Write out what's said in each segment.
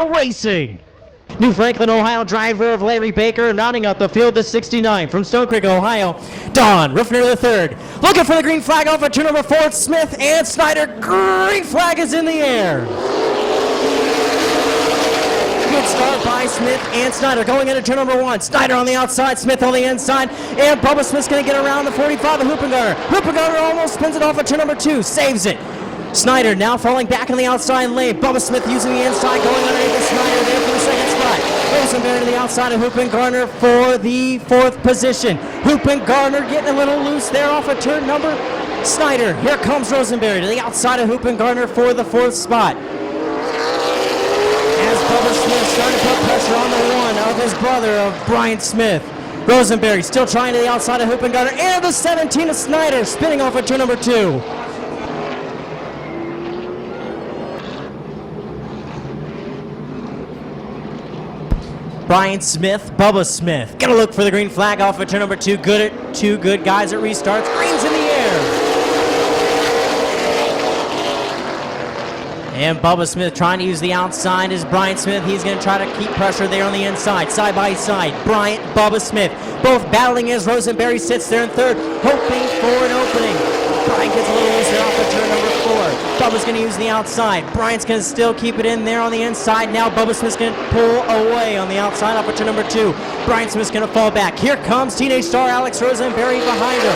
Racing. New Franklin, Ohio driver of Larry Baker, rounding out the field, the 69 from Stone Creek, Ohio, Don Ruffner III. Looking for the green flag off of turn number 4, Smith and Snyder. Green flag is in the air. Good start by Smith and Snyder. Going into turn number 1. Snyder on the outside, Smith on the inside, and Bubba Smith's going to get around the 45 of Hoopengarner. Hoopengarner almost spins it off at turn number 2, saves it. Snyder now falling back on the outside lane. Bubba Smith using the inside, going underneath the Snyder there for the second spot. Rosenberry to the outside of Hoopengarner for the 4th position. Hoopengarner getting a little loose there off of turn number Snyder. Here comes Rosenberry to the outside of Hoopengarner for the 4th spot. As Bubba Smith starting to put pressure on the 1 of his brother, of Brian Smith. Rosenberry still trying to the outside of Hoopengarner, and the 17 of Snyder spinning off at turn number 2. Brian Smith, Bubba Smith. Gonna look for the green flag off of turn number 2. Two good guys at restarts. Green's in the air. And Bubba Smith trying to use the outside is Brian Smith. He's gonna try to keep pressure there on the inside, side by side. Bryant, Bubba Smith, both battling as Rosenberry sits there in 3rd, hoping for an opening. Bryant gets a little loose there off of turn number 4. Bubba's going to use the outside. Bryant's going to still keep it in there on the inside. Now Bubba Smith's going to pull away on the outside off of turn number 2. Brian Smith's going to fall back. Here comes teenage star Alex Rosenberry behind him.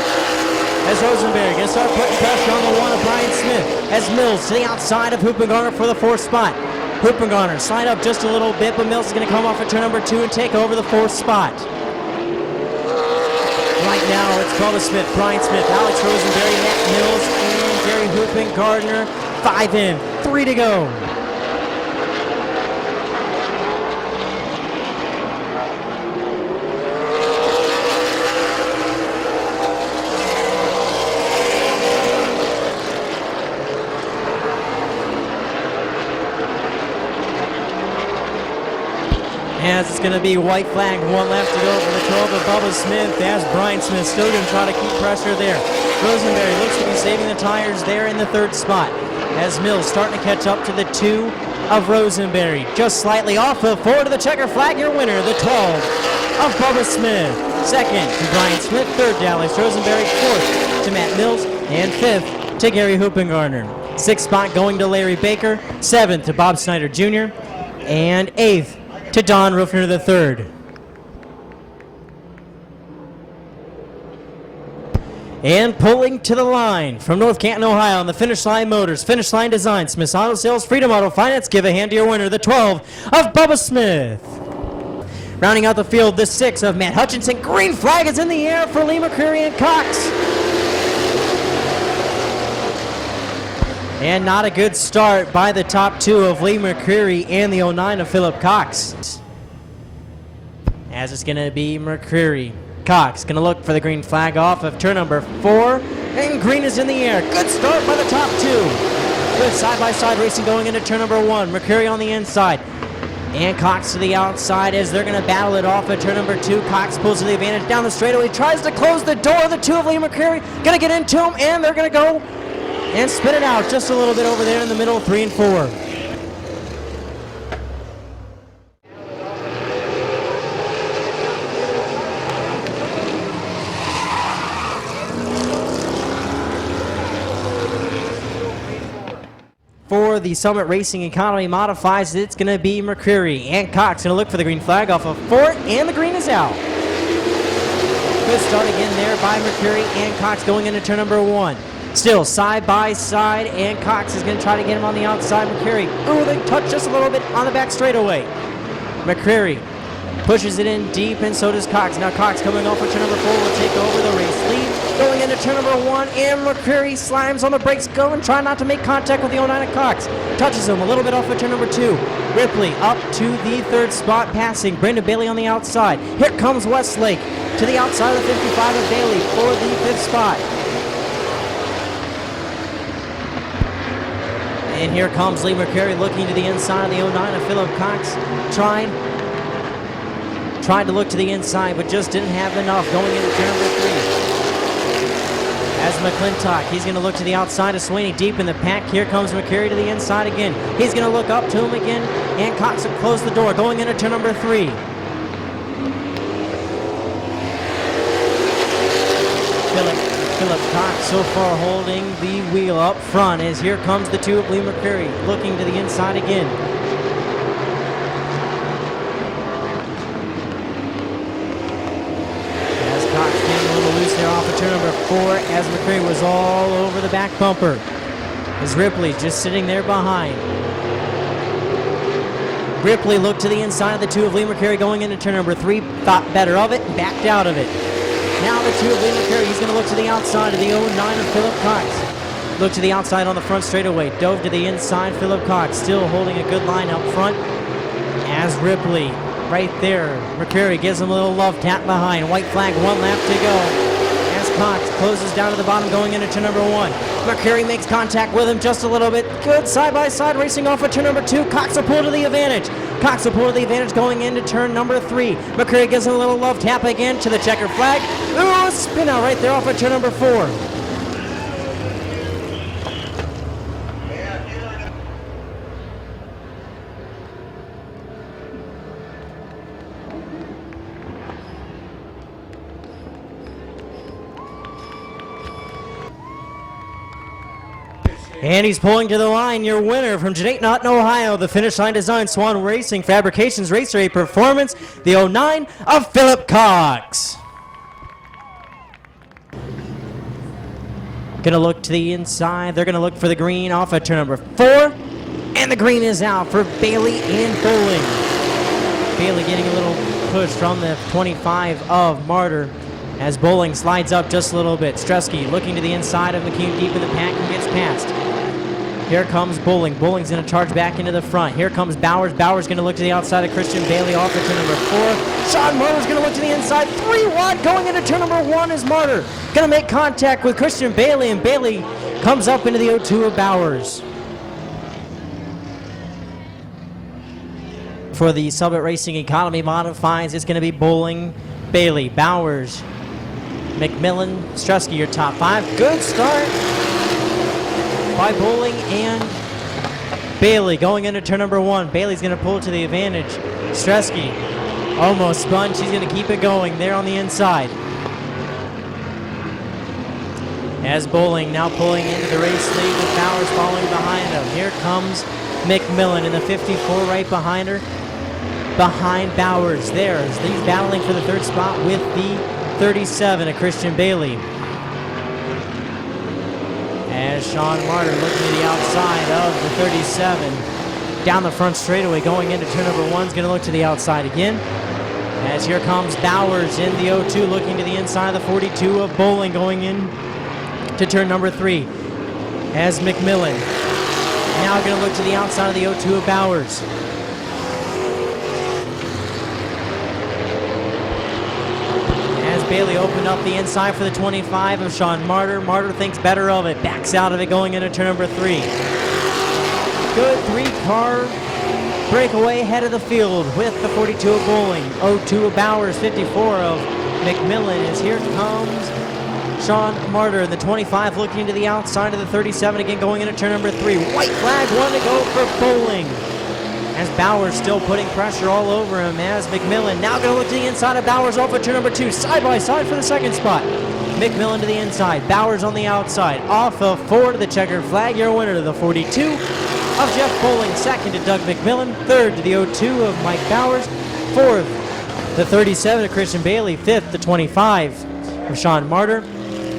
As Rosenberry going to start putting pressure on the 1 of Brian Smith. As Mills to the outside of Hoopengarner for the 4th spot. Hoopengarner slide up just a little bit, but Mills is going to come off at turn number 2 and take over the 4th spot. Right now, it's Bubba Smith, Brian Smith, Alex Rosenberry, Matt Mills, and Gary Hoopengarner. 5 in, 3 to go. As it's going to be white flag, 1 left to go for the 12 of Bubba Smith, as Brian Smith still going to try to keep pressure there. Rosenberry looks to be saving the tires there in the 3rd spot, as Mills starting to catch up to the 2 of Rosenberry. Just slightly off of 4 to the checker flag, your winner, the 12 of Bubba Smith. 2nd to Brian Smith, 3rd to Alex Rosenberry, 4th to Matt Mills, and 5th to Gary Hoopengarner. 6th spot going to Larry Baker, 7th to Bob Snyder Jr., and 8th to Don Ruffner III. And pulling to the line from North Canton, Ohio, on the Finish Line Motors, Finish Line Design, Smith's Auto Sales, Freedom Auto Finance. Give a hand to your winner, the 12 of Bubba Smith. Rounding out the field, the 6 of Matt Hutchinson. Green flag is in the air for Lee McCreary and Cox. And not a good start by the top 2 of Lee McCreary and the 09 of Philip Cox. As it's going to be McCreary. Cox going to look for the green flag off of turn number 4. And green is in the air. Good start by the top 2. Good side-by-side racing going into turn number 1. McCreary on the inside. And Cox to the outside as they're going to battle it off at turn number 2. Cox pulls to the advantage down the straightaway. Tries to close the door. The 2 of Lee McCreary going to get into him. And they're going to go and spin it out just a little bit over there in the middle, 3 and 4. For the Summit Racing Economy Modifies, it's going to be McCreary and Cox going to look for the green flag off of 4, and the green is out. Good start again there by McCreary and Cox going into turn number 1. Still side by side, and Cox is going to try to get him on the outside. McCreary, ooh, they touch just a little bit on the back straightaway. McCreary pushes it in deep, and so does Cox. Now Cox coming off of turn number 4 will take over the race lead. Going into turn number 1, and McCreary slams on the brakes, going, trying not to make contact with the 09 of Cox. Touches him a little bit off of turn number 2. Ripley up to the 3rd spot, passing Brandon Bailey on the outside. Here comes Westlake to the outside of the 55 of Bailey for the 5th spot. And here comes Lee McCreary looking to the inside of the 09 of Philip Cox. Tried to look to the inside, but just didn't have enough going into turn number 3. as McClintock. He's going to look to the outside of Sweeney, deep in the pack. Here comes McCreary to the inside again. He's going to look up to him again, and Cox will close the door, going into turn number 3. Philip Cox so far holding the wheel up front as here comes the 2 of Lee McCreary, looking to the inside again. As Cox getting a little loose there off of turn number 4 as McCreary was all over the back bumper. As Ripley just sitting there behind. Ripley looked to the inside of the 2 of Lee McCreary going into turn number 3, thought better of it, and backed out of it. Now the 2 of Lee McCreary, he's going to look to the outside of the 09 of Philip Cox. Look to the outside on the front straightaway. Dove to the inside, Philip Cox still holding a good line up front. As Ripley, right there, McCreary gives him a little love tap behind. White flag, 1 lap to go. As Cox closes down to the bottom going into turn number 1. McCreary makes contact with him just a little bit. Good side-by-side racing off of turn number 2. Cox will pull to the advantage. Cox will pull to the advantage going into turn number 3. McCreary gives him a little love tap again to the checker flag. Ooh, spin out right there off of turn number 4. And he's pulling to the line, your winner from Janate Naughton, Ohio, the Finish Line Design Swan Racing Fabrications Racer A Performance, the 09 of Philip Cox. Gonna look to the inside. They're gonna look for the green off at turn number 4. And the green is out for Bailey and Bowling. Bailey getting a little push from the 25 of Martyr as Bowling slides up just a little bit. Stresky looking to the inside of McCune deep in the pack and gets past. Here comes Bowling. Bowling's going to charge back into the front. Here comes Bowers. Bowers going to look to the outside of Christian Bailey off at turn number 4. Sean Martyr's going to look to the inside. 3 wide going into turn number 1 is Martyr. Going to make contact with Christian Bailey, and Bailey comes up into the 02 of Bowers. For the Summit Racing Economy Modifieds, it's going to be Bowling, Bailey, Bowers, McMillan, Strusky, your top 5. Good start by Bowling and Bailey going into turn number 1. Bailey's going to pull to the advantage. Stresky almost spun. She's going to keep it going there on the inside. As Bowling now pulling into the race lead with Bowers following behind him. Here comes McMillan in the 54 right behind her. Behind Bowers there as he's battling for the 3rd spot with the 37 of Christian Bailey. As Sean Martyr looking to the outside of the 37. Down the front straightaway going into turn number 1 is going to look to the outside again. As here comes Bowers in the 02 looking to the inside of the 42 of Bowling going in to turn number 3. As McMillan now going to look to the outside of the 02 of Bowers. Bailey opened up the inside for the 25 of Sean Martyr. Martyr thinks better of it. Backs out of it going into turn number 3. Good 3-car breakaway head of the field with the 42 of Bowling. 02 of Bowers, 54 of McMillan. As here comes Sean Martyr in the 25 looking to the outside of the 37 again going into turn number 3. White flag, 1 to go for Bowling. As Bowers still putting pressure all over him as McMillan now going to look to the inside of Bowers off of turn number 2. Side by side for the 2nd spot. McMillan to the inside. Bowers on the outside. Off of 4 to the checkered flag. Your winner to the 42 of Jeff Bowling. 2nd to Doug McMillan. 3rd to the 02 of Mike Bowers. 4th the 37 of Christian Bailey. 5th the 25 of Sean Martyr.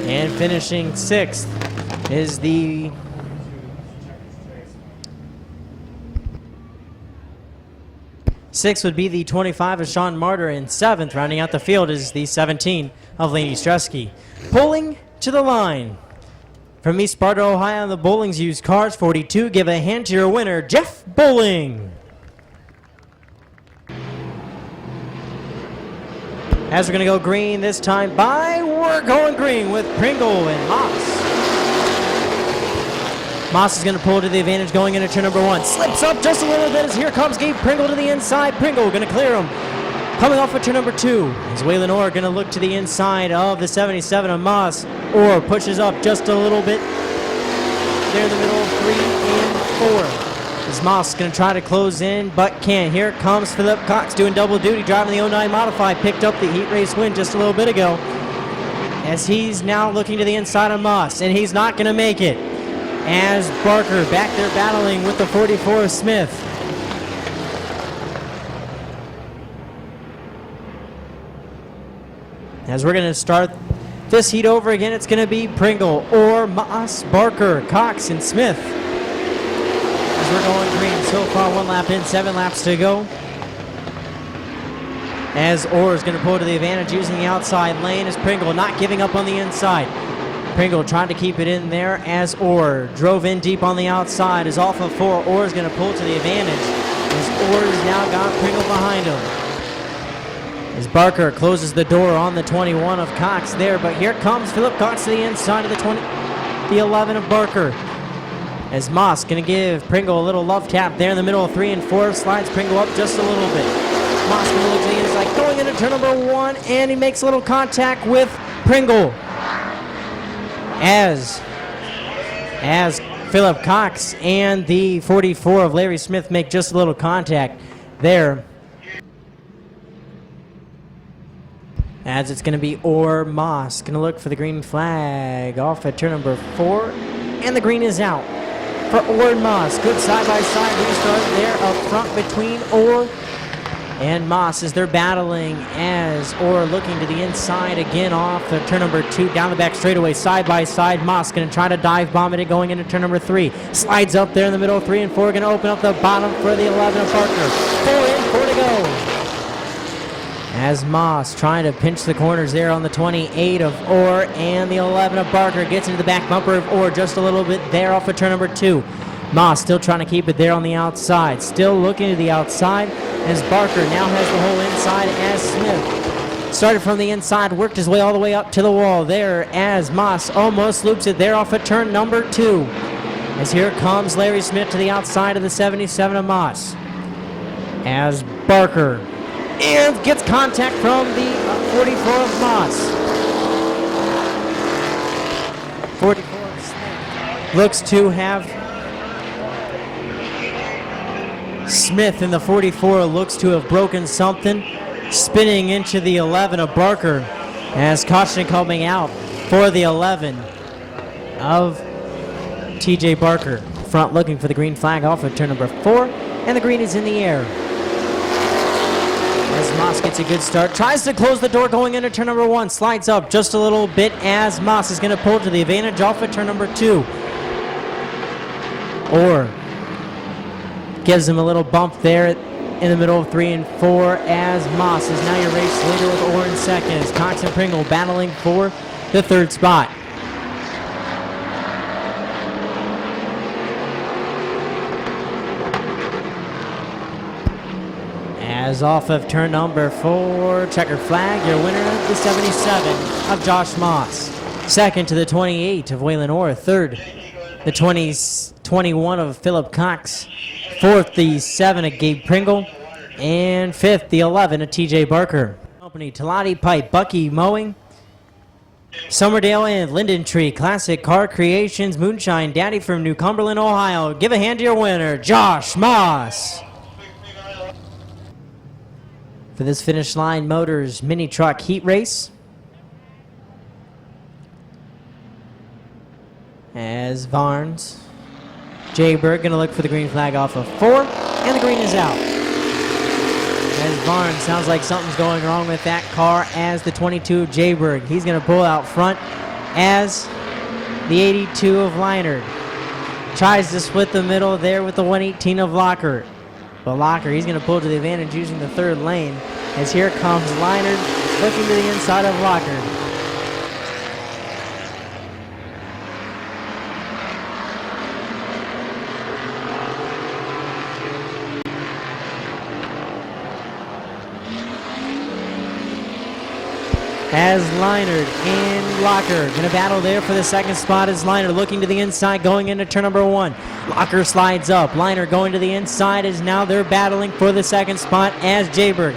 And finishing 6th is the 6th would be the 25 of Sean Martyr, and 7th, rounding out the field, is the 17 of Laney Stresky. Pulling to the line. From East Sparta, Ohio, the Bowling's used cars, 42. Give a hand to your winner, Jeff Bowling. As we're going to go green this time we're going green with Pringle and Moss. Moss is going to pull to the advantage going into turn number 1. Slips up just a little bit as here comes Gabe Pringle to the inside. Pringle going to clear him. Coming off of turn number 2 is Waylon Orr going to look to the inside of the 77 of Moss. Orr pushes up just a little bit. There in the middle of 3 and 4. Is Moss going to try to close in, but can't. Here comes Philip Cox doing double duty, driving the 09 Modified. Picked up the heat race win just a little bit ago. As he's now looking to the inside of Moss, and he's not going to make it. As Barker back there battling with the 44 of Smith. As we're going to start this heat over again, it's going to be Pringle, Orr, Moss, Barker, Cox, and Smith. As we're going green, so far 1 lap in, 7 laps to go. As Orr is going to pull to the advantage using the outside lane, as Pringle not giving up on the inside. Pringle trying to keep it in there as Orr drove in deep on the outside. Is off of 4. Orr is going to pull to the advantage as Orr has now got Pringle behind him. As Barker closes the door on the 21 of Cox there, but here comes Philip Cox to the inside of the 11 of Barker. As Moss going to give Pringle a little love tap there in the middle of 3 and 4, slides Pringle up just a little bit. Moss going to look to the inside, going into turn number 1, and he makes a little contact with Pringle. As Philip Cox and the 44 of Larry Smith make just a little contact there. As it's going to be Orr Moss. Going to look for the green flag off at turn number 4. And the green is out for Orr Moss. Good side-by-side restart there up front between Orr and Moss as they're battling. As Orr looking to the inside again off of turn number 2. Down the back straightaway, side-by-side. Moss going to try to dive bomb it going into turn number 3. Slides up there in the middle of 3 and 4. Going to open up the bottom for the 11 of Parker. 4 in, 4 to go. As Moss trying to pinch the corners there on the 28 of Orr, and the 11 of Barker gets into the back bumper of Orr just a little bit there off of turn number 2. Moss still trying to keep it there on the outside. Still looking to the outside as Barker now has the whole inside as Smith. Started from the inside, worked his way all the way up to the wall there as Moss almost loops it there off of turn number 2. As here comes Larry Smith to the outside of the 77 of Moss. As Barker and gets contact from the 44 of Moss. 44 of Smith looks to have Smith in the 44 looks to have broken something, spinning into the 11 of Barker as caution coming out for the 11 of TJ Barker. Front looking for the green flag off of turn number 4, and the green is in the air. As Moss gets a good start, tries to close the door going into turn number 1, slides up just a little bit as Moss is going to pull to the advantage off of turn number 2. Orr gives him a little bump there in the middle of 3 and 4 as Moss is now your race leader with Orr in second. As Cox and Pringle battling for the 3rd spot. As off of turn number 4, checkered flag, your winner, the 77 of Josh Moss. Second to the 28 of Waylon Orr. Third, the 21 of Philip Cox. Fourth, the 7 of Gabe Pringle. And fifth, the 11 of TJ Barker. Company, Talati Pipe, Bucky Mowing, Summerdale and Linden Tree, Classic Car Creations, Moonshine Daddy from New Cumberland, Ohio. Give a hand to your winner, Josh Moss. For this Finish Line Motors mini truck heat race. As Varnes, Jayberg going to look for the green flag off of 4, and the green is out. As Varnes, sounds like something's going wrong with that car as the 22 Jayberg. He's going to pull out front as the 82 of Leinert tries to split the middle there with the 118 of Lockhart. But Locker, he's going to pull to the advantage using the 3rd lane. As here comes Leinert looking to the inside of Locker. As Leinert and Locker going to battle there for the 2nd spot as Leinert looking to the inside going into turn number 1. Locker slides up. Leinert going to the inside as now they're battling for the 2nd spot as Jayberg.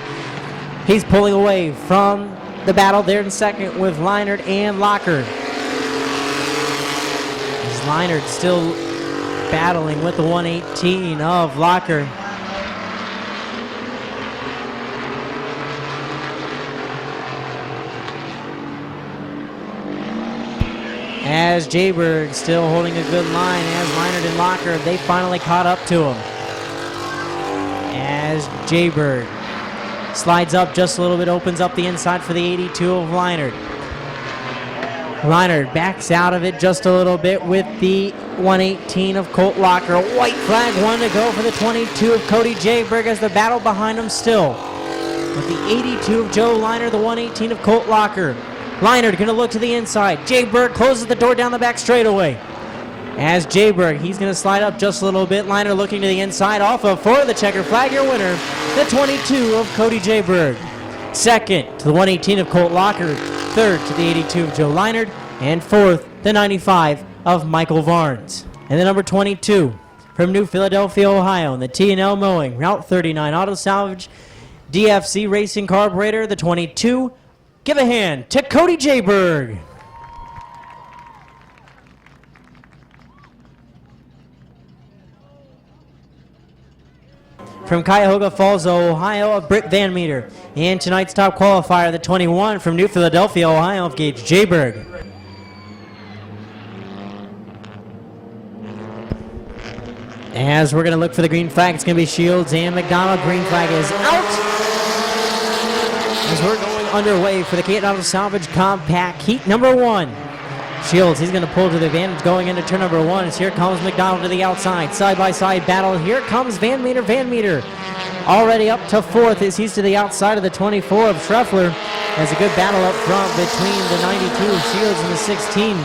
He's pulling away from the battle there in second with Leinert and Locker. As Leinert still battling with the 118 of Locker. As Jayberg still holding a good line as Leinert and Locker, they finally caught up to him. As Jayberg slides up just a little bit, opens up the inside for the 82 of Leinert. Leinert backs out of it just a little bit with the 118 of Colt Locker. A white flag, one to go for the 22 of Cody Jayberg as the battle behind him still. With the 82 of Joe Leinert, the 118 of Colt Locker. Leinert going to look to the inside. Jayberg closes the door down the back straightaway. As Jayberg, he's going to slide up just a little bit. Leinert looking to the inside, off of for the checker flag. Your winner, the 22 of Cody Jayberg. Second to the 118 of Colt Locker. Third to the 82 of Joe Leinert. And fourth, the 95 of Michael Varnes. And the number 22 from New Philadelphia, Ohio, in the T&L Mowing, Route 39 Auto Salvage, DFC Racing Carburetor, the 22. Give a hand to Cody Jayberg. From Cuyahoga Falls, Ohio, of Britt Van Meter. And tonight's top qualifier, the 21 from New Philadelphia, Ohio, of Gage Jayberg. As we're going to look for the green flag, it's going to be Shields and McDonald. Green flag is out. As we're going underway for the Canton Auto Salvage Compact Heat number 1. Shields, he's going to pull to the advantage going into turn number 1 as here comes McDonald to the outside. Side-by-side battle. Here comes Van Meter. Van Meter already up to 4th as he's to the outside of the 24 of Schreffler. There's a good battle up front between the 92 of Shields and the 16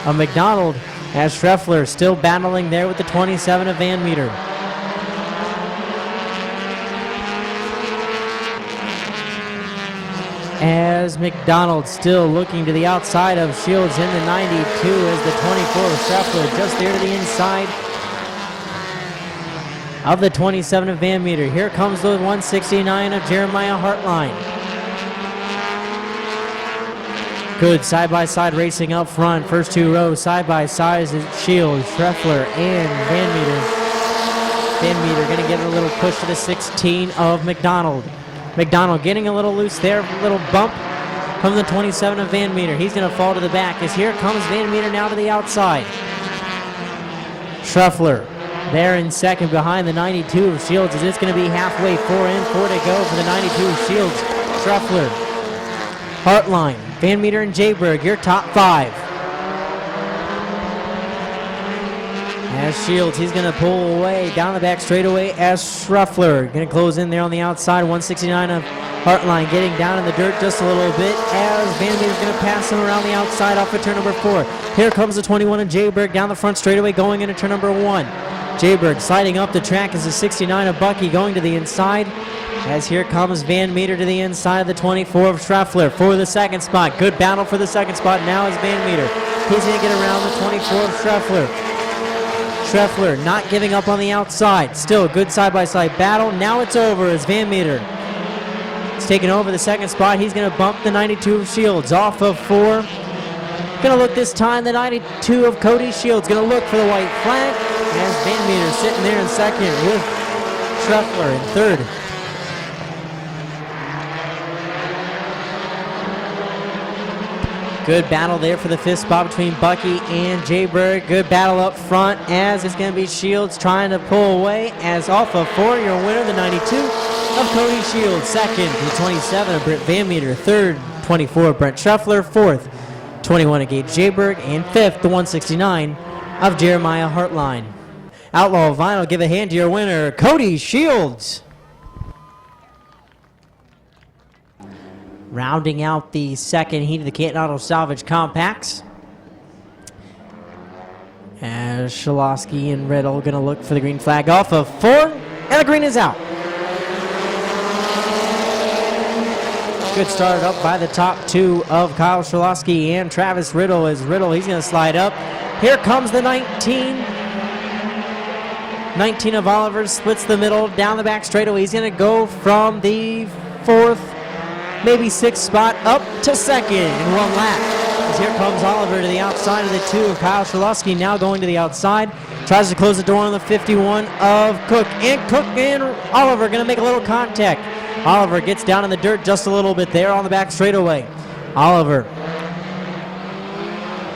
of McDonald as Schreffler still battling there with the 27 of Van Meter. As McDonald still looking to the outside of Shields in the 92 as the 24 of Schreffler just there to the inside of the 27 of Van Meter. Here comes the 169 of Jeremiah Hartline. Good side-by-side racing up front. First two rows side-by-side is Shields, Schreffler, and Van Meter. Van Meter going to get a little push to the 16 of McDonald. McDonald getting a little loose there, a little bump from the 27 of Van Meter. He's going to fall to the back as here comes Van Meter now to the outside. Schreffler there in second behind the 92 of Shields as it's going to be halfway, 4 in, 4 to go for the 92 of Shields. Schreffler, Hartline, Van Meter, and Jayberg, your top 5. As Shields, he's going to pull away down the back straightaway as Schreffler going to close in there on the outside. 169 of Hartline getting down in the dirt just a little bit as Van Meter's going to pass him around the outside off of turn number 4. Here comes the 21 of Jayberg down the front straightaway going into turn number 1. Jayberg sliding up the track as the 69 of Bucky going to the inside as here comes Van Meter to the inside of the 24 of Schreffler for the second spot. Good battle for the second spot now is Van Meter. He's going to get around the 24 of Schreffler. Schreffler not giving up on the outside. Still a good side-by-side battle. Now it's over as Van Meter is taking over the second spot. He's going to bump the 92 of Shields off of 4. Going to look this time, the 92 of Cody Shields. Going to look for the white flag as Van Meter sitting there in second with Schreffler in third. Good battle there for the 5th spot between Bucky and Jayberg. Good battle up front as it's going to be Shields trying to pull away as off of 4, your winner, the 92 of Cody Shields. Second, the 27 of Britt Van Meter. Third, 24 of Brent Schreffler. Fourth, 21 of Gage Jayberg. And fifth, the 169 of Jeremiah Hartline. Outlaw Vinyl, give a hand to your winner, Cody Shields. Rounding out the second heat of the Canton Auto Salvage Compacts. As Shalosky and Riddle going to look for the green flag off of 4, and the green is out. Good start up by the top 2 of Kyle Shalosky and Travis Riddle. As Riddle, he's going to slide up. Here comes the 19. 19 of Oliver splits the middle down the back straightaway. He's going to go from the 4th maybe 6th spot, up to 2nd in 1 lap. As here comes Oliver to the outside of the 2 of Kyle Sherlusky, now going to the outside. Tries to close the door on the 51 of Cook. And Cook and Oliver going to make a little contact. Oliver gets down in the dirt just a little bit there on the back straightaway. Oliver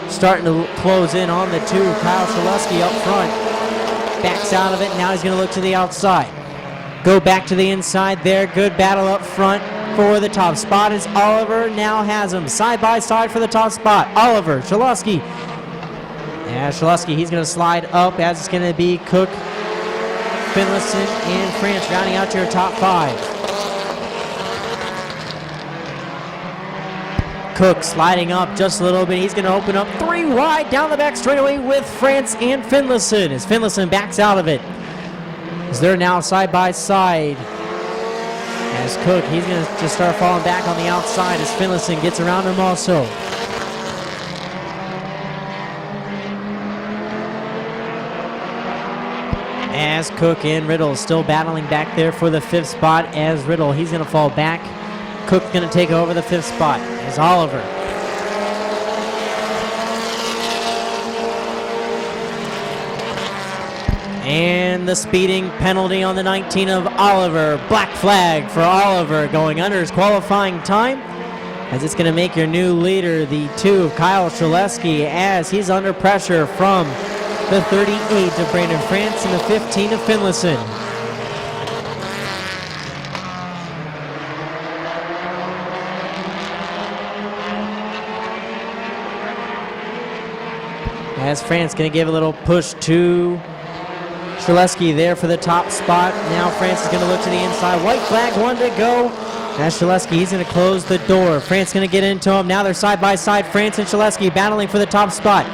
starting to close in on the 2. Kyle Sherlusky up front. Backs out of it. Now he's going to look to the outside. Go back to the inside there. Good battle up front for the top spot as Oliver now has him side by side for the top spot. Oliver, Sherlusky. Yeah, Sherlusky, he's going to slide up as it's going to be Cook, Finlayson, and France rounding out your top 5. Cook sliding up just a little bit. He's going to open up 3 wide down the back straightaway with France and Finlayson as Finlayson backs out of it. As they're now side by side. As Cook, he's going to just start falling back on the outside as Finlayson gets around him also. As Cook and Riddle still battling back there for the 5th spot as Riddle, he's going to fall back. Cook's going to take over the 5th spot as Oliver. And the speeding penalty on the 19 of Oliver. Black flag for Oliver going under his qualifying time as it's going to make your new leader, the 2 of Kyle Sherlusky, as he's under pressure from the 38 of Brandon France and the 15 of Finlayson. As France going to give a little push to Sherlusky there for the top spot. Now France is going to look to the inside. White flag, 1 to go. As Sherlusky, he's going to close the door. France going to get into him. Now they're side by side. France and Sherlusky battling for the top spot.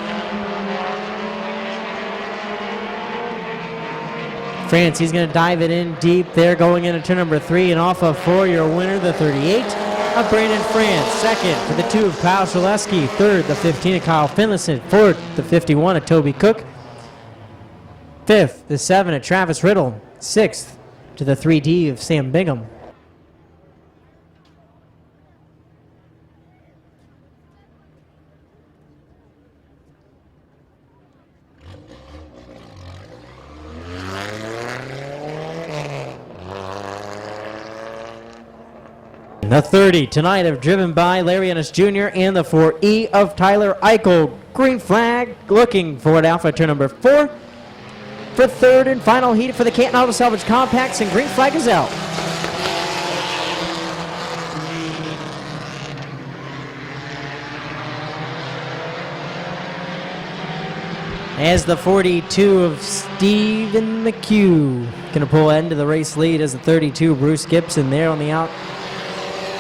France, he's going to dive it in deep there going into turn number 3 and off of 4. Your winner, the 38 of Brandon France. 2nd for the 2 of Kyle Sherlusky. 3rd, the 15 of Kyle Finlayson. 4th, the 51 of Toby Cook. 5th, the 7 of Travis Riddle. 6th to the 3D of Sam Bingham. The 30 tonight have driven by Larry Ennis Jr. and the 4E of Tyler Eichel. Green flag looking for it Alpha turn number 4 for 3rd and final heat for the Canton Auto Salvage Compacts, and green flag is out. As the 42 of Stephen McHugh going to pull into the race lead as the 32 Bruce Gibson there on the out.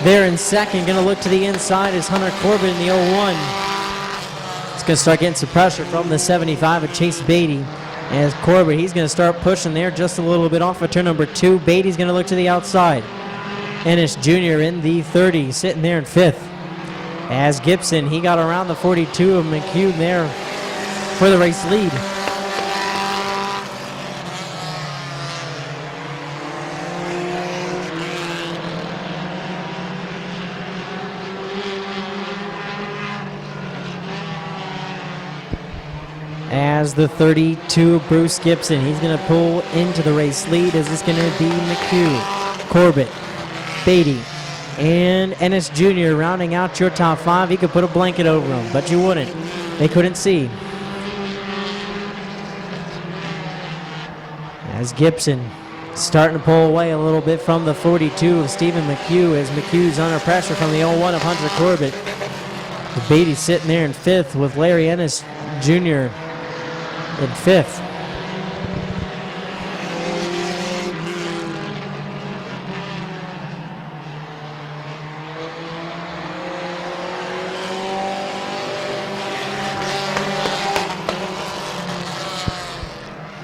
There in 2nd, going to look to the inside is Hunter Corbett in the 01. It's going to start getting some pressure from the 75 of Chase Beatty. As Corbett, he's going to start pushing there just a little bit off of turn number 2. Beatty's going to look to the outside. Ennis Jr. in the 30, sitting there in 5th. As Gibson, he got around the 42 of McHugh there for the race lead. As the 32, Bruce Gibson, he's going to pull into the race lead as it's going to be McHugh, Corbett, Beatty, and Ennis Jr. rounding out your top 5. He could put a blanket over them, but you wouldn't. They couldn't see. As Gibson starting to pull away a little bit from the 42 of Stephen McHugh as McHugh's under pressure from the 01 of Hunter Corbett. Beatty sitting there in 5th with Larry Ennis Jr. in 5th.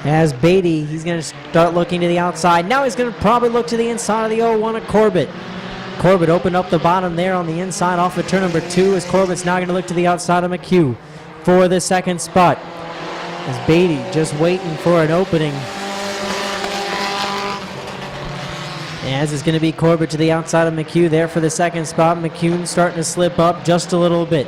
As Beatty, he's going to start looking to the outside. Now he's going to probably look to the inside of the 01 of Corbett. Corbett opened up the bottom there on the inside off of turn number 2 as Corbett's now going to look to the outside of McHugh for the 2nd spot. As Beatty just waiting for an opening. As it's going to be Corbett to the outside of McHugh there for the second spot. McHugh starting to slip up just a little bit.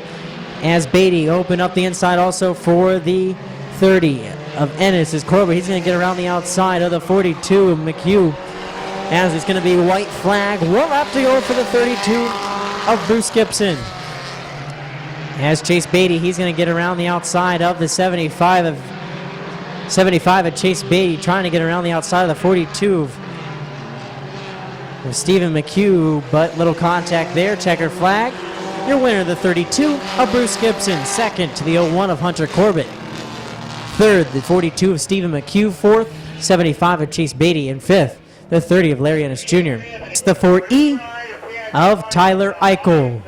As Beatty open up the inside also for the 30 of Ennis is Corbett. He's going to get around the outside of the 42 of McHugh. As it's going to be white flag. 1 lap to go for the 32 of Bruce Gibson. As Chase Beatty, he's going to get around the outside of the 75 of Chase Beatty, trying to get around the outside of the 42 of Stephen McHugh, but little contact there. Checker flag. Your winner, the 32 of Bruce Gibson. Second to the 01 of Hunter Corbett. Third, the 42 of Stephen McHugh. Fourth, 75 of Chase Beatty. And fifth, the 30 of Larry Ennis Jr. It's the 4E of Tyler Eichel.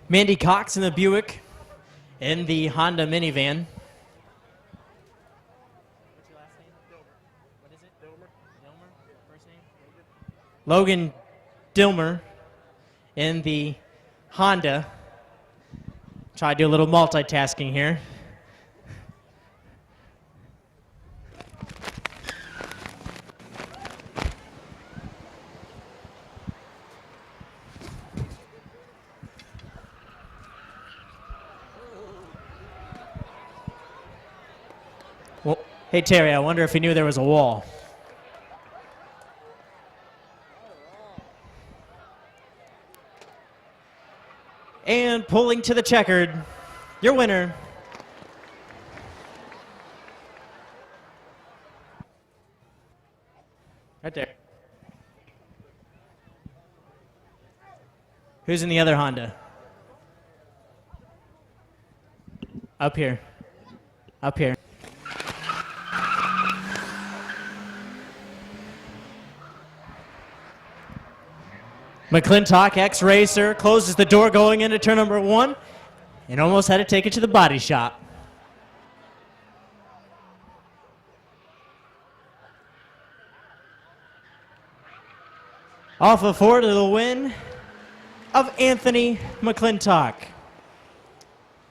Mandy Cox in the Buick in the Honda minivan. What's your last name? What is it? Dilmer. First name? Logan Dilmer in the Honda. Try to do a little multitasking here. Well, hey Terry, I wonder if he knew there was a wall. And pulling to the checkered, your winner, right there. Who's in the other Honda? Up here. Up here. McClintock, ex-racer, closes the door going into turn number 1 and almost had to take it to the body shop. Off of 4 to the win of Anthony McClintock.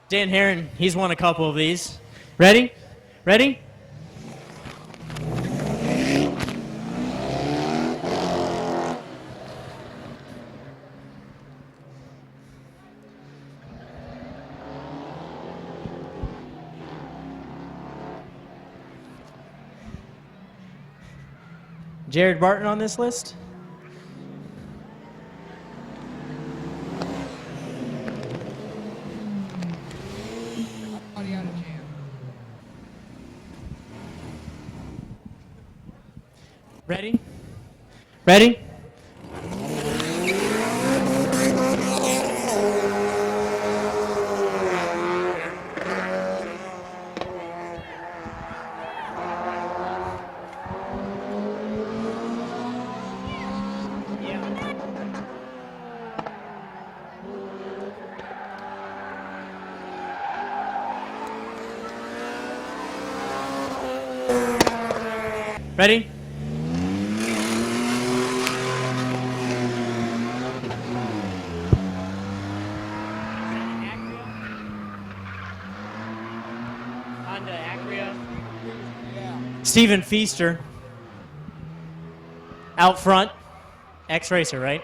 Dan Herron, he's won a couple of these. Ready? Ready? Jared Barton on this list? Ready? Ready? Ready? Honda Acura. Stephen Feaster. Out front. Ex-racer, right?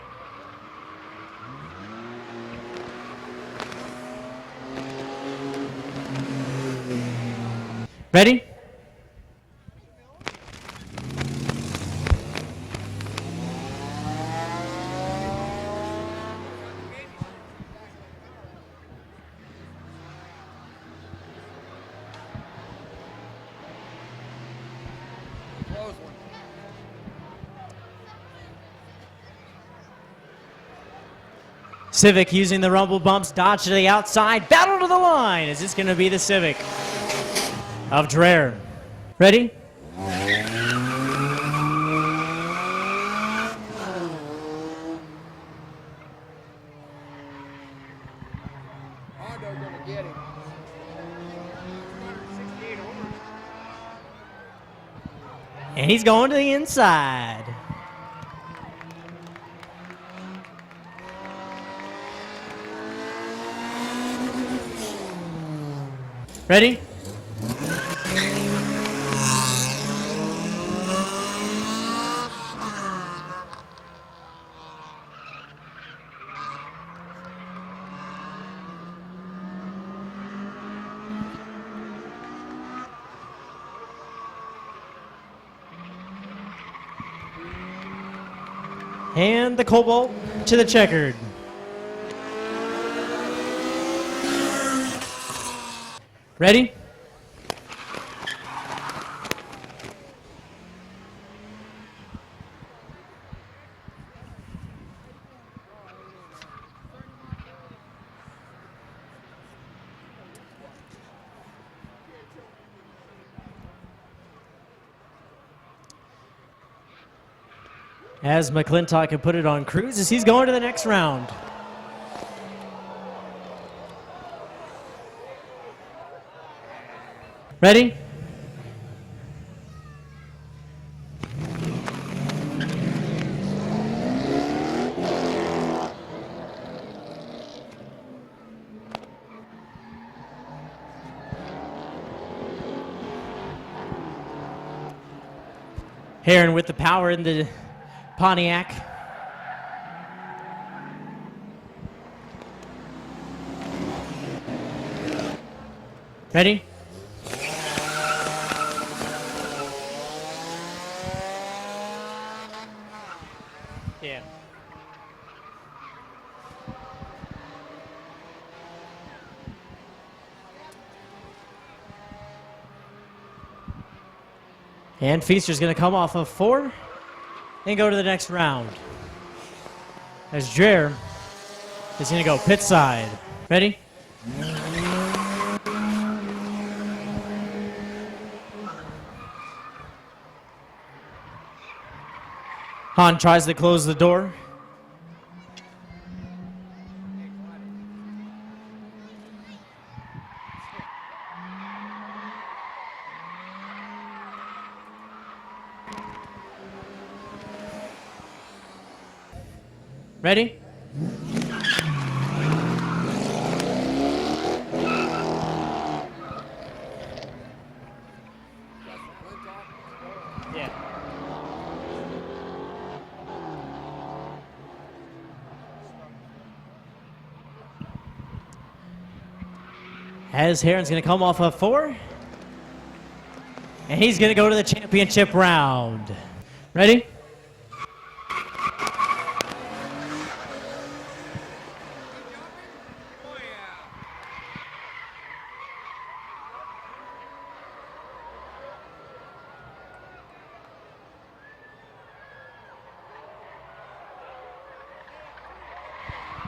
Ready? Civic using the rumble bumps, dodge to the outside, battle to the line. Is this going to be the Civic of Dreher? Ready? Honda gonna get him. And he's going to the inside. Ready? And the Cobalt to the checkered. Ready? As McClintock can put it on cruise as he's going to the next round. Ready? Heron with the power in the Pontiac. Ready? Yeah. And Feaster's going to come off of 4 and go to the next round. As Dreher is going to go pit side. Ready? Han tries to close the door. Ready? Yeah. As Heron's going to come off of 4. And he's going to go to the championship round. Ready?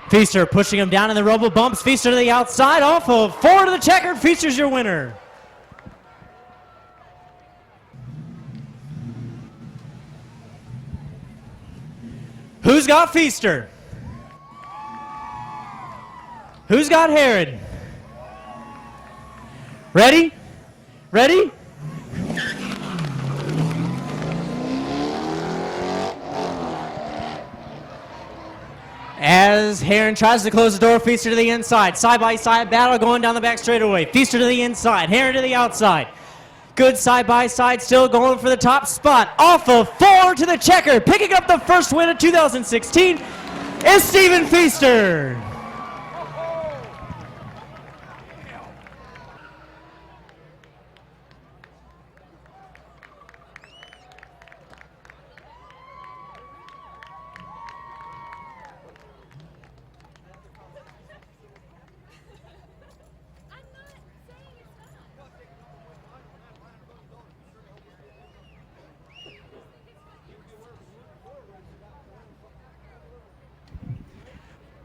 Feaster pushing him down in the robo bumps. Feaster to the outside, off of 4 to the checkered. Feaster's your winner. Who's got Feaster? Who's got Herod? Ready? Ready? As Heron tries to close the door, Feaster to the inside. Side-by-side battle going down the back straightaway. Feaster to the inside, Heron to the outside. Good side-by-side, still going for the top spot. Off of 4 to the checker. Picking up the first win of 2016 is Steven Feaster.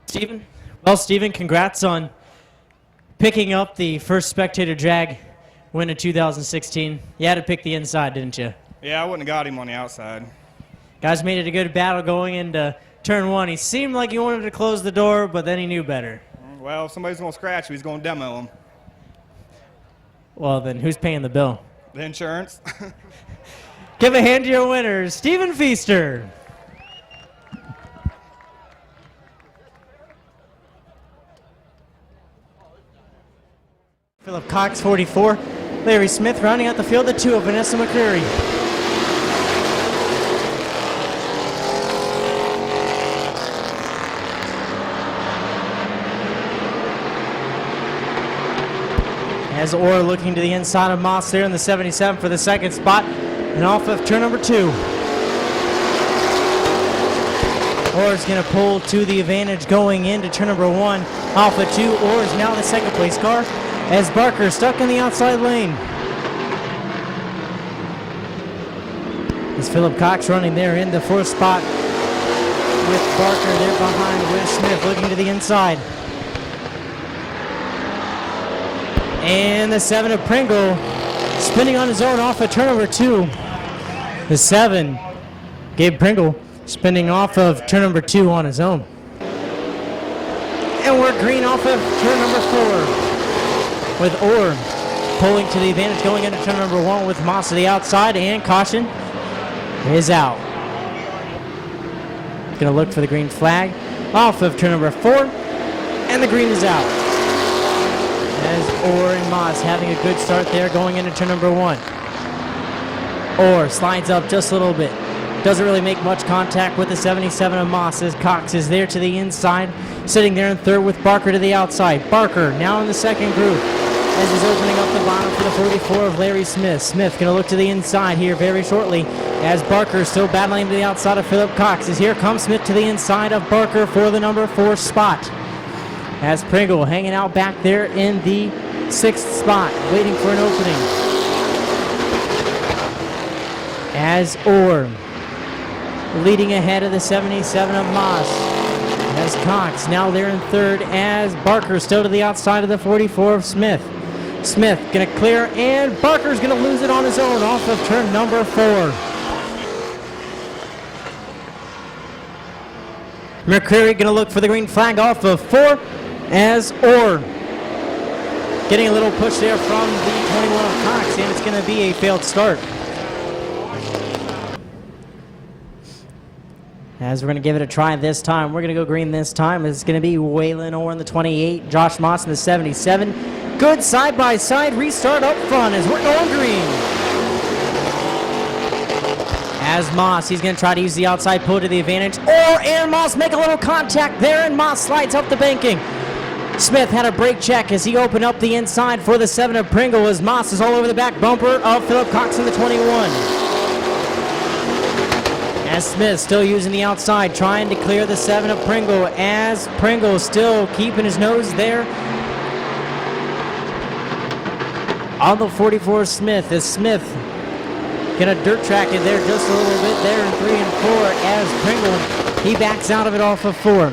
Steven? Well, Steven, congrats on picking up the first spectator drag win of 2016. You had to pick the inside, didn't you? Yeah, I wouldn't have got him on the outside. Guys made it a good battle going into turn 1. He seemed like he wanted to close the door, but then he knew better. Well, if somebody's going to scratch him, he's going to demo him. Well, then who's paying the bill? The insurance. Give a hand to your winner, Stephen Feaster. Philip Cox, 44. Larry Smith rounding out the field, the 2 of Vanessa McCreary. As Orr looking to the inside of Moss there in the 77 for the second spot, and off of turn number 2. Orr's going to pull to the advantage going into turn number 1. Off of 2, Orr is now the second place car as Barker stuck in the outside lane. As Philip Cox running there in the 4th spot with Barker there behind with Smith looking to the inside. And the 7 of Pringle spinning on his own off of turn number 2. The 7, Gabe Pringle, spinning off of turn number 2 on his own. And we're green off of turn number 4 with Orr pulling to the advantage going into turn number 1 with Moss to the outside, and caution is out. Gonna look for the green flag off of turn number 4, and the green is out. As Orr and Moss having a good start there going into turn number 1. Orr slides up just a little bit. Doesn't really make much contact with the 77 of Moss as Cox is there to the inside, sitting there in 3rd with Barker to the outside. Barker now in the 2nd group as he's opening up the bottom for the 44 of Larry Smith. Smith going to look to the inside here very shortly as Barker is still battling to the outside of Philip Cox. As here comes Smith to the inside of Barker for the number 4 spot. As Pringle hanging out back there in the 6th spot, waiting for an opening. As Orr leading ahead of the 77 of Moss. As Cox now there in 3rd as Barker still to the outside of the 44 of Smith. Smith going to clear, and Barker's going to lose it on his own off of turn number 4. McCreary going to look for the green flag off of 4 as Orr getting a little push there from the 21 of Cox, and it's going to be a failed start. As we're going to give it a try this time, we're going to go green this time. It's going to be Waylon Orr in the 28, Josh Moss in the 77. Good side-by-side restart up front as we're going green. As Moss, he's going to try to use the outside pull to the advantage. Orr and Moss make a little contact there, and Moss slides up the banking. Smith had a brake check as he opened up the inside for the 7 of Pringle as Moss is all over the back bumper of Philip Cox in the 21. As Smith still using the outside, trying to clear the 7 of Pringle, as Pringle still keeping his nose there on the 44 of Smith, as Smith gonna dirt track it there just a little bit there in 3 and 4 as Pringle, he backs out of it off of 4.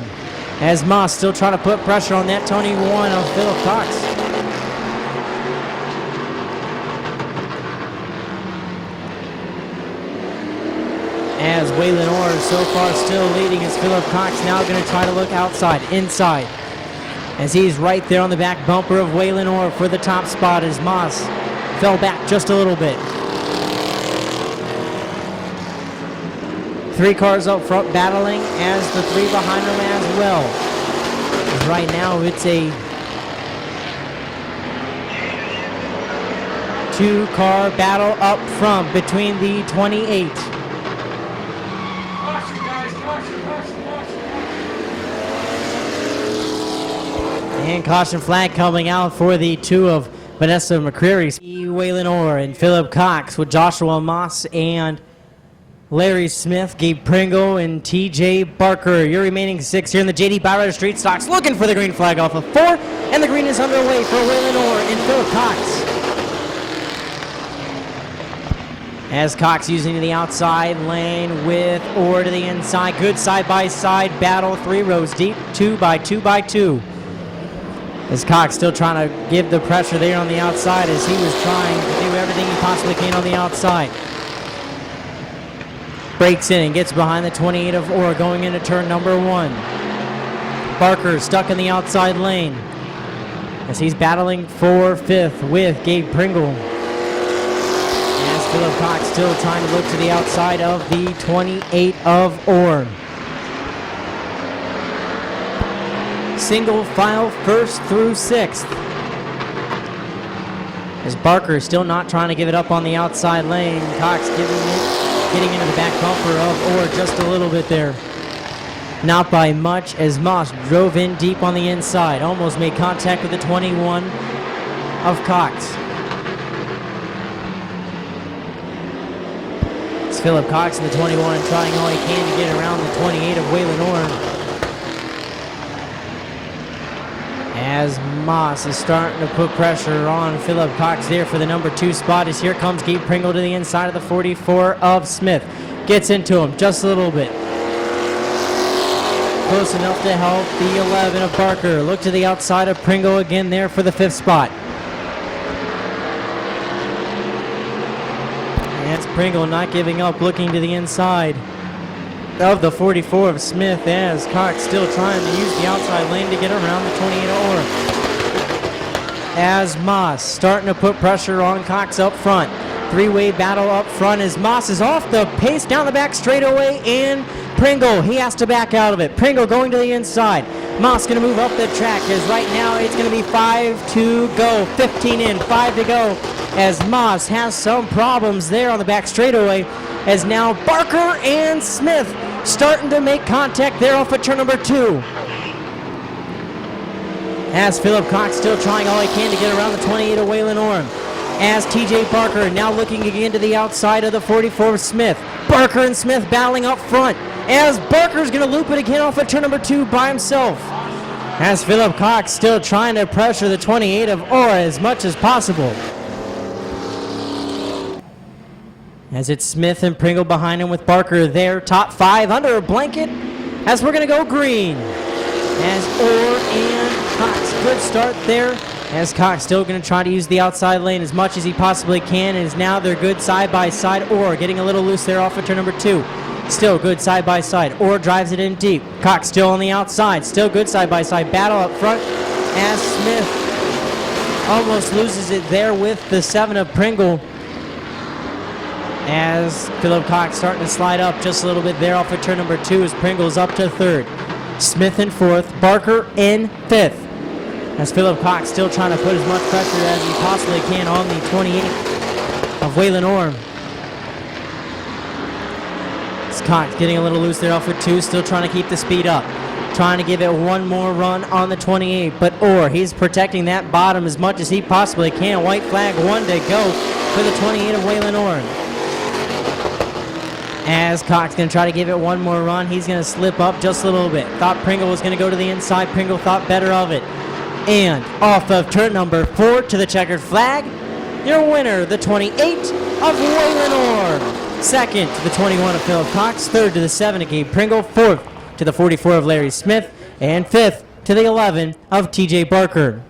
As Moss still trying to put pressure on that 21 of Philip Cox. As Waylon Orr so far still leading as Philip Cox now going to try to look outside, inside. As he's right there on the back bumper of Waylon Orr for the top spot as Moss fell back just a little bit. 3 cars up front battling as the 3 behind them as well. As right now it's a 2-car battle up front between the 28. And caution flag coming out for the 2 of Vanessa McCreary. Waylon Orr and Philip Cox with Joshua Moss and Larry Smith, Gabe Pringle, and TJ Barker. Your remaining 6 here in the JD Byrider Street Stocks looking for the green flag off of 4. And the green is underway for Waylon Orr and Philip Cox. As Cox using the outside lane with Orr to the inside. Good side-by-side battle, 3 rows deep, 2 by 2 by 2. As Cox still trying to give the pressure there on the outside as he was trying to do everything he possibly can on the outside. Breaks in and gets behind the 28 of Orr going into turn number 1. Barker stuck in the outside lane as he's battling for 5th with Gabe Pringle. As Philip Cox still trying to look to the outside of the 28 of Orr. Single file first through sixth. As Barker is still not trying to give it up on the outside lane. Cox getting into the back bumper of Orr just a little bit there. Not by much, as Moss drove in deep on the inside. Almost made contact with the 21 of Cox. It's Philip Cox in the 21 trying all he can to get around the 28 of Waylon Orr. As Moss is starting to put pressure on Philip Cox there for the number 2 spot, as here comes Gabe Pringle to the inside of the 44 of Smith. Gets into him just a little bit. Close enough to help the 11 of Barker. Look to the outside of Pringle again there for the 5th spot. And it's Pringle not giving up, looking to the inside of the 44 of Smith, as Cox still trying to use the outside lane to get around the 28 of Orr. As Moss starting to put pressure on Cox up front. Three-way battle up front as Moss is off the pace down the back straightaway, and Pringle, he has to back out of it. Pringle going to the inside. Moss going to move up the track, as right now it's going to be 5 to go. 15 in, 5 to go, as Moss has some problems there on the back straightaway, as now Barker and Smith starting to make contact there off of turn number 2. As Philip Cox still trying all he can to get around the 28 of Waylon Orr. As TJ Barker now looking again to the outside of the 44 of Smith. Barker and Smith battling up front, as Barker's going to loop it again off of turn number 2 by himself. As Philip Cox still trying to pressure the 28 of Orr as much as possible. As it's Smith and Pringle behind him with Barker there. Top 5 under a blanket, as we're going to go green. As Orr and Cox, good start there. As Cox still going to try to use the outside lane as much as he possibly can. And now they're good side by side. Orr getting a little loose there off of turn number 2. Still good side by side. Orr drives it in deep. Cox still on the outside. Still good side by side battle up front. As Smith almost loses it there with the 7 of Pringle. As Philip Cox starting to slide up just a little bit there off of turn number 2 as Pringle's up to 3rd. Smith in 4th. Barker in 5th. As Philip Cox still trying to put as much pressure as he possibly can on the 28 of Waylon Orr. Cox getting a little loose there off of 2, still trying to keep the speed up. Trying to give it one more run on the 28, but Orr, he's protecting that bottom as much as he possibly can. White flag, 1 to go for the 28 of Waylon Orr. As Cox going to try to give it one more run, he's going to slip up just a little bit. Thought Pringle was going to go to the inside. Pringle thought better of it. And off of turn number 4 to the checkered flag, your winner, the 28 of Waylon Orr. Second to the 21 of Philip Cox. Third to the 7 of Gabe Pringle. Fourth to the 44 of Larry Smith. And fifth to the 11 of TJ Barker.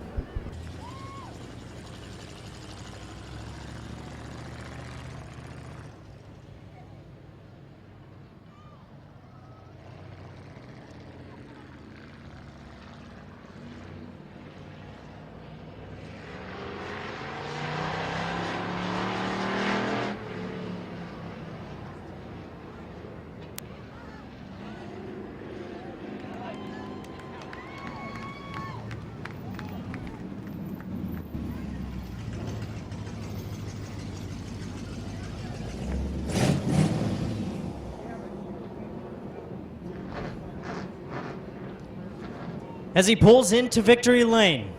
As he pulls into victory lane.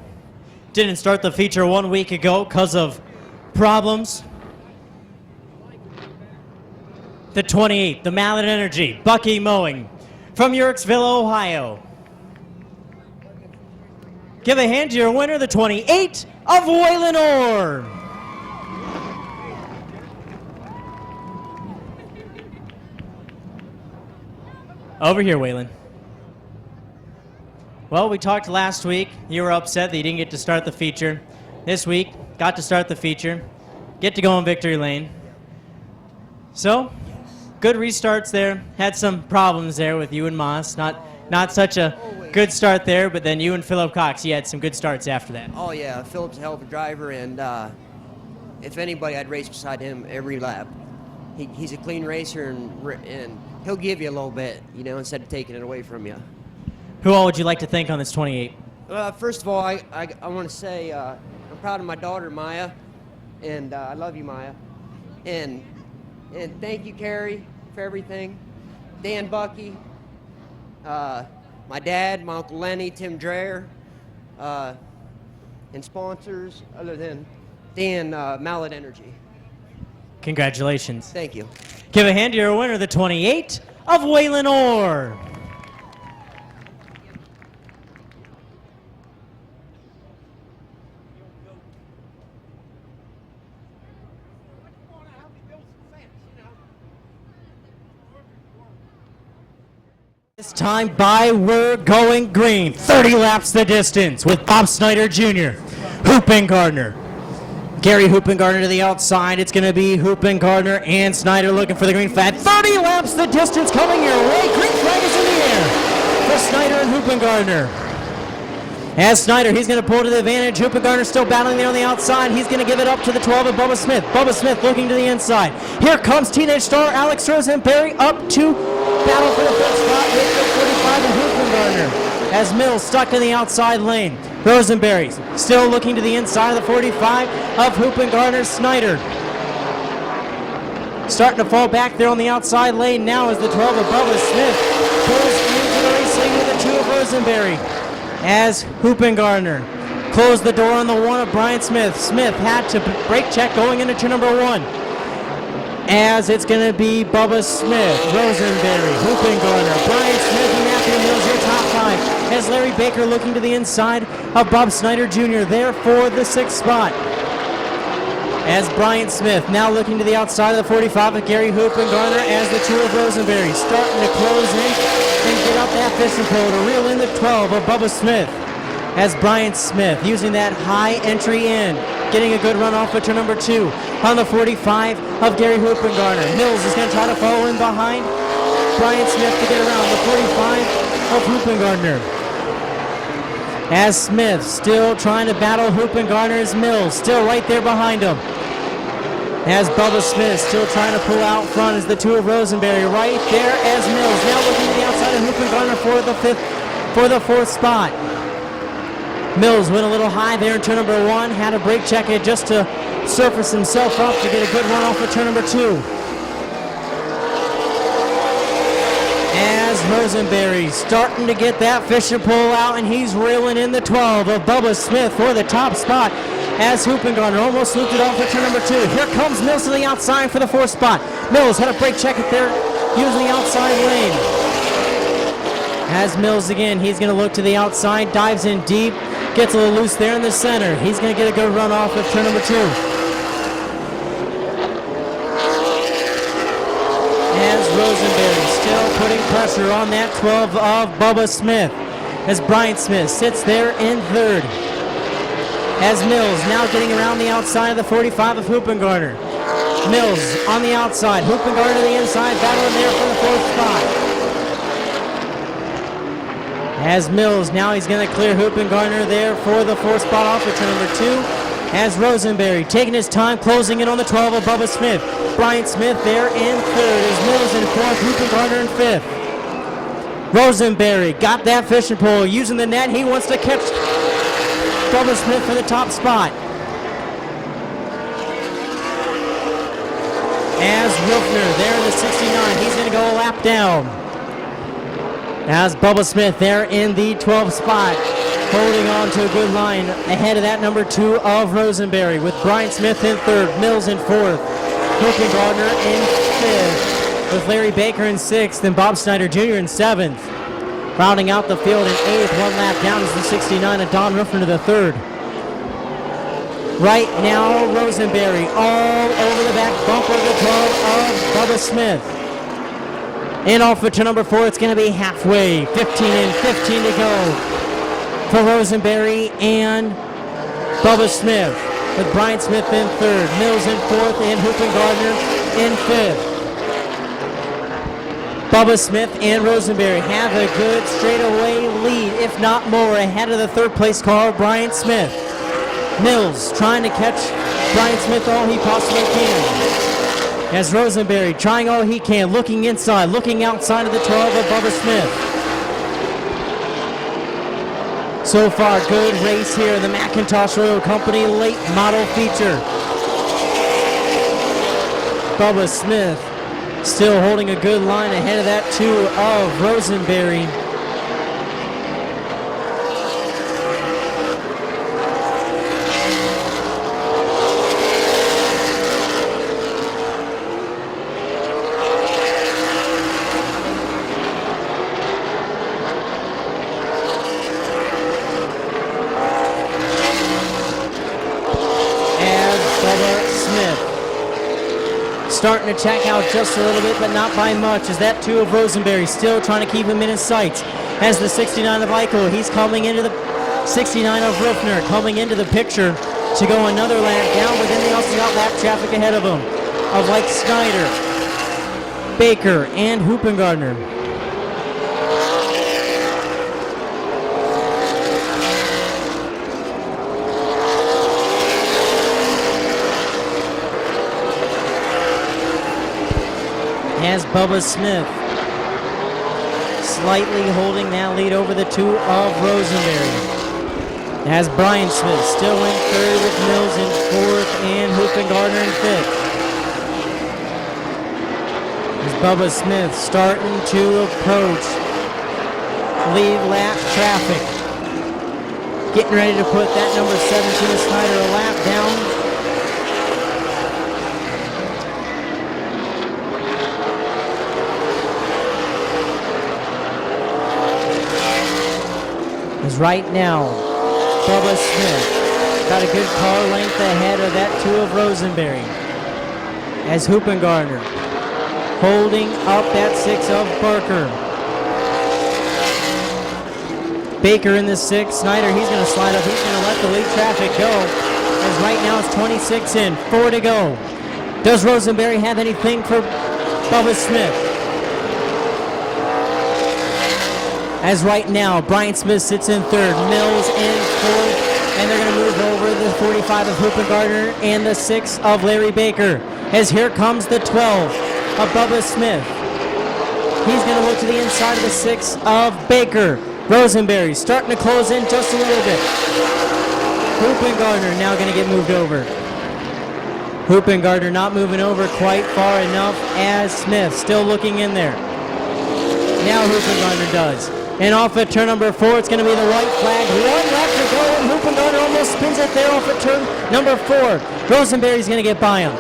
Didn't start the feature 1 week ago because of problems. The 28, the Mallet Energy, Bucky Mowing from Yorksville, Ohio. Give a hand to your winner, the 28 of Waylon Orr. Over here, Waylon. Well, we talked last week. You were upset that you didn't get to start the feature. This week, got to start the feature. Get to go in victory lane. So, good restarts there. Had some problems there with you and Moss. Not such a good start there, but then you and Philip Cox, you had some good starts after that. Oh, yeah. Philip's a hell of a driver, and if anybody, I'd race beside him every lap. He's a clean racer, and he'll give you a little bit, instead of taking it away from you. Who all would you like to thank on this 28? First of all, I want to say I'm proud of my daughter, Maya, and I love you, Maya. And thank you, Carrie, for everything. Dan Bucky, my dad, my Uncle Lenny, Tim Dreher, and sponsors other than Dan Mallet Energy. Congratulations. Thank you. Give a hand to your winner, the 28 of Waylon Orr. This time by We're Going Green. 30 laps the distance with Bob Snyder Jr., Hoopengardner. Gary Hoopengardner to the outside. It's going to be Hoopengardner and Snyder looking for the green flag. 30 laps the distance coming your way. Green flag is in the air for Snyder and Hoopengardner. As Snyder, he's going to pull to the advantage. Hoopengardner still battling there on the outside. He's going to give it up to the 12 of Bubba Smith. Bubba Smith looking to the inside. Here comes teenage star Alex Rosenberry up to battle for the fifth spot with the 45 of Hoopengardner. As Mills stuck in the outside lane. Rosenberry still looking to the inside of the 45 of Hoopengardner. Snyder starting to fall back there on the outside lane now as the 12 of Bubba Smith pulls into the race lane with the 2 of Rosenberry. As Hoopengardner closed the door on the 1 of Brian Smith. Smith had to brake check going into turn number 1. As it's going to be Bubba Smith, Rosenberry, Hoopengardner, Brian Smith, and Matthew Mills, your top 5. As Larry Baker looking to the inside of Bob Snyder Jr. there for the 6th spot. As Brian Smith now looking to the outside of the 45 of Gary Hoopengardner as the 2 of Rosenberry starting to close in and get up that fishing pole to reel in the 12 of Bubba Smith. As Brian Smith using that high entry in, getting a good run off with turn number 2 on the 45 of Gary Hoopengardner. Mills is going to try to follow in behind Brian Smith to get around the 45 of Hoopengardner. As Smith still trying to battle Hoopengardner as Mills still right there behind him. As Bubba Smith still trying to pull out front as the 2 of Rosenberry right there as Mills now looking to the outside of Hoopengardner for the 4th spot. Mills went a little high there in turn number 1, had to brake check it just to surface himself up to get a good run off of turn number 2. As Rosenberry starting to get that fishing pole out, and he's reeling in the 12 of Bubba Smith for the top spot as Hoopengardner almost looped it off for turn number 2. Here comes Mills to the outside for the 4th spot. Mills had a brake check it there using the outside lane. As Mills again, he's going to look to the outside, dives in deep, gets a little loose there in the center. He's going to get a good run off of turn number 2. As Rosenberry still putting pressure on that 12 of Bubba Smith. As Brian Smith sits there in 3rd. As Mills now getting around the outside of the 45 of Hoopengardner. Mills on the outside, Hoopengardner to the inside, battling there for the 4th spot. As Mills, now he's going to clear Hoopengardner there for the 4th spot off of turn number 2. As Rosenberry taking his time, closing in on the 12 of Bubba Smith. Brian Smith there in 3rd. As Mills in 4th, Hoopengardner in 5th. Rosenberry got that fishing pole, using the net. He wants to catch Bubba Smith for the top spot. As Wilfner there in the 69, he's going to go a lap down. As Bubba Smith there in the 12th spot, holding on to a good line ahead of that number 2 of Rosenberry, with Brian Smith in 3rd, Mills in 4th, Hoopengardner in 5th, with Larry Baker in 6th and Bob Snyder Jr. in 7th. Rounding out the field in 8th, 1 lap down is the 69 of Don Ruffner to the 3rd. Right now, Rosenberry all over the back bumper of the 12 of Bubba Smith. In off of turn number 4, it's going to be halfway. 15 in, 15 to go for Rosenberry and Bubba Smith, with Brian Smith in 3rd, Mills in 4th, and Hoopengardner in 5th. Bubba Smith and Rosenberry have a good straightaway lead, if not more, ahead of the 3rd place car, Brian Smith. Mills trying to catch Brian Smith all he possibly can. As Rosenberry trying all he can, looking inside, looking outside of the 12 of Bubba Smith. So far, good race here in the Macintosh Oil Company late model feature. Bubba Smith still holding a good line ahead of that 2 of Rosenberry. Starting to check out just a little bit, but not by much, as that 2 of Rosenberry still trying to keep him in his sights. As the 69 of Eichel, he's coming into the 69 of Ruffner, coming into the picture to go another lap down, but then they also got lap traffic ahead of him, of like Snyder, Baker, and Hoopengardner. As Bubba Smith slightly holding that lead over the 2 of Rosenberry. As Brian Smith still in 3rd with Mills in 4th and Hoopengardner in 5th. As Bubba Smith starting to approach lead lap traffic. Getting ready to put that number 17 Snyder a lap down. As right now, Bubba Smith got a good car length ahead of that 2 of Rosenberry. As Hoopengardner holding up that 6 of Barker. Baker in the 6. Snyder, he's going to slide up. He's going to let the lead traffic go. As right now it's 26 in, 4 to go. Does Rosenberry have anything for Bubba Smith? As right now, Brian Smith sits in 3rd, Mills in 4th, and they're going to move over the 45 of Hoopengardner and the 6 of Larry Baker. As here comes the 12 of Bubba Smith. He's going to look to the inside of the 6 of Baker. Rosenberry starting to close in just a little bit. Hoopengardner now going to get moved over. Hoopengardner not moving over quite far enough, as Smith still looking in there. Now Hoopengardner does. And off at turn number 4, it's going to be the white flag. 1 lap to go, and Hoopengardner almost spins it there off at turn number 4. Rosenberry's going to get by him.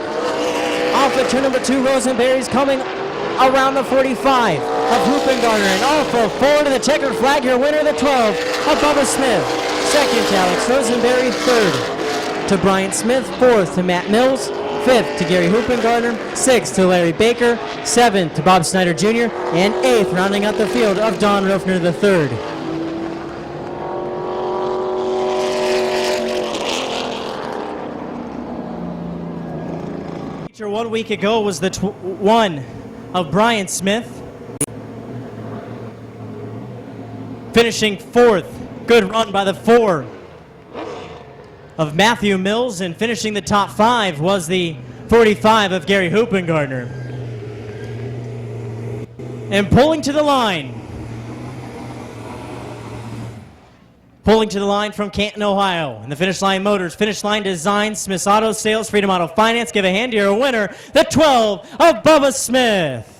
Off at turn number 2, Rosenberry's coming around the 45 of Hoopengardner. And off of 4 to the checkered flag, your winner, the 12 of Bubba Smith. 2nd to Alex Rosenberry, 3rd to Brian Smith, 4th to Matt Mills, 5th to Gary Hoopengardner, 6th to Larry Baker, 7th to Bob Snyder Jr., and 8th rounding out the field of Don Ruffner III. Feature 1 week ago was the 1 of Brian Smith, finishing 4th. Good run by the 4 of Matthew Mills, and finishing the top 5 was the 45 of Gary Hoopengardner. And pulling to the line from Canton, Ohio, and the Finish Line Motors, Finish Line Design, Smith's Auto Sales, Freedom Auto Finance, give a hand to your winner, the 12 of Bubba Smith.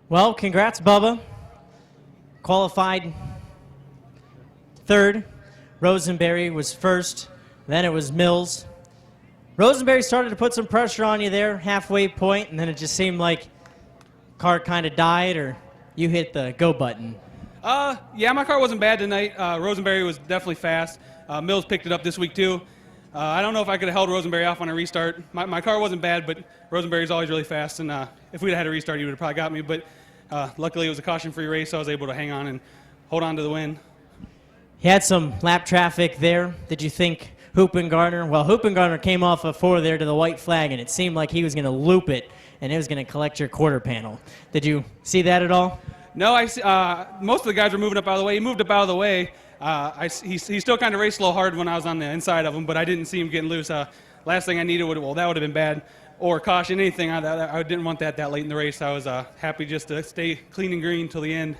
Well, congrats, Bubba. Qualified 3rd. Rosenberry was 1st. Then it was Mills. Rosenberry started to put some pressure on you there, halfway point, and then it just seemed like car kind of died, or you hit the go button. Yeah, my car wasn't bad tonight. Rosenberry was definitely fast. Mills picked it up this week too. I don't know if I could have held Rosenberry off on a restart. My car wasn't bad, but Rosenberry's always really fast, and if we'd had a restart, he would have probably got me. But luckily, it was a caution-free race, so I was able to hang on and hold on to the win. He had some lap traffic there. Did you think Hoopengardner? Well, Hoopengardner came off of 4 there to the white flag, and it seemed like he was going to loop it, and it was going to collect your quarter panel. Did you see that at all? No, I see, most of the guys were moving up out of the way. He moved up out of the way. He still kind of raced a little hard when I was on the inside of him, but I didn't see him getting loose. Last thing I needed that would have been bad, or caution, anything. I didn't want that late in the race. I was happy just to stay clean and green till the end.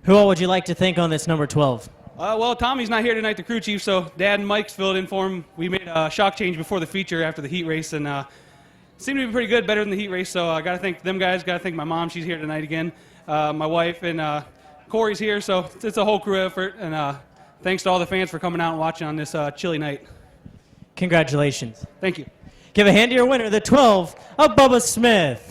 Who all would you like to thank on this number 12? Well, Tommy's not here tonight, the crew chief, so Dad and Mike's filled in for him. We made a shock change before the feature after the heat race, and seemed to be pretty good, better than the heat race, so I got to thank them guys. Got to thank my mom. She's here tonight again. My wife and Corey's here, so it's a whole crew effort, and thanks to all the fans for coming out and watching on this chilly night. Congratulations. Thank you. Give a hand to your winner, the 12 of Bubba Smith.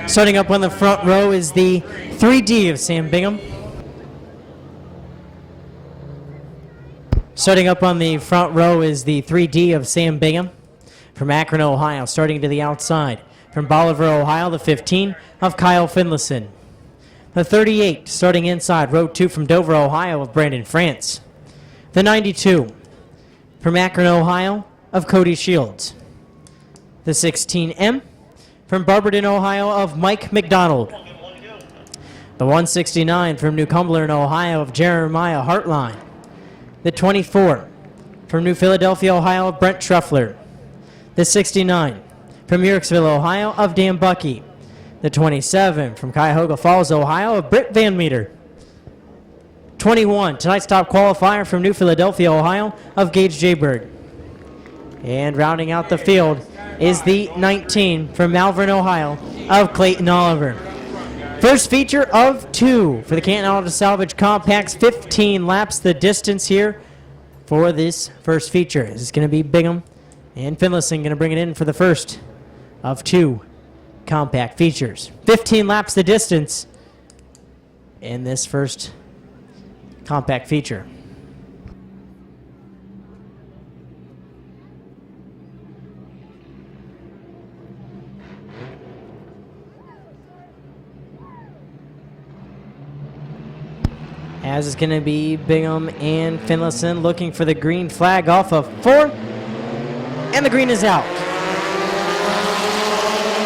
Starting up on the front row is the 3D of Sam Bingham. Starting up on the front row is the 3D of Sam Bingham from Akron, Ohio. Starting to the outside from Bolivar, Ohio, the 15 of Kyle Finlayson. The 38 starting inside, row 2 from Dover, Ohio of Brandon France. The 92 from Akron, Ohio of Cody Shields. The 16M from Barberton, Ohio of Mike McDonald. The 169 from New Cumberland, Ohio of Jeremiah Hartline. The 24 from New Philadelphia, Ohio of Brent Truffler. The 69 from Yorksville, Ohio of Dan Bucky. The 27 from Cuyahoga Falls, Ohio of Britt Van Meter. 21, tonight's top qualifier from New Philadelphia, Ohio of Gage J. Bird. And rounding out the field is the 19 from Malvern, Ohio of Clayton Oliver. First feature of 2 for the Canton Auto Salvage Compacts. 15 laps the distance here for this first feature. This is going to be Bingham and Finlayson going to bring it in for the first of 2 compact features. 15 laps the distance in this first compact feature. As it's going to be Bingham and Finlayson looking for the green flag off of 4. And the green is out.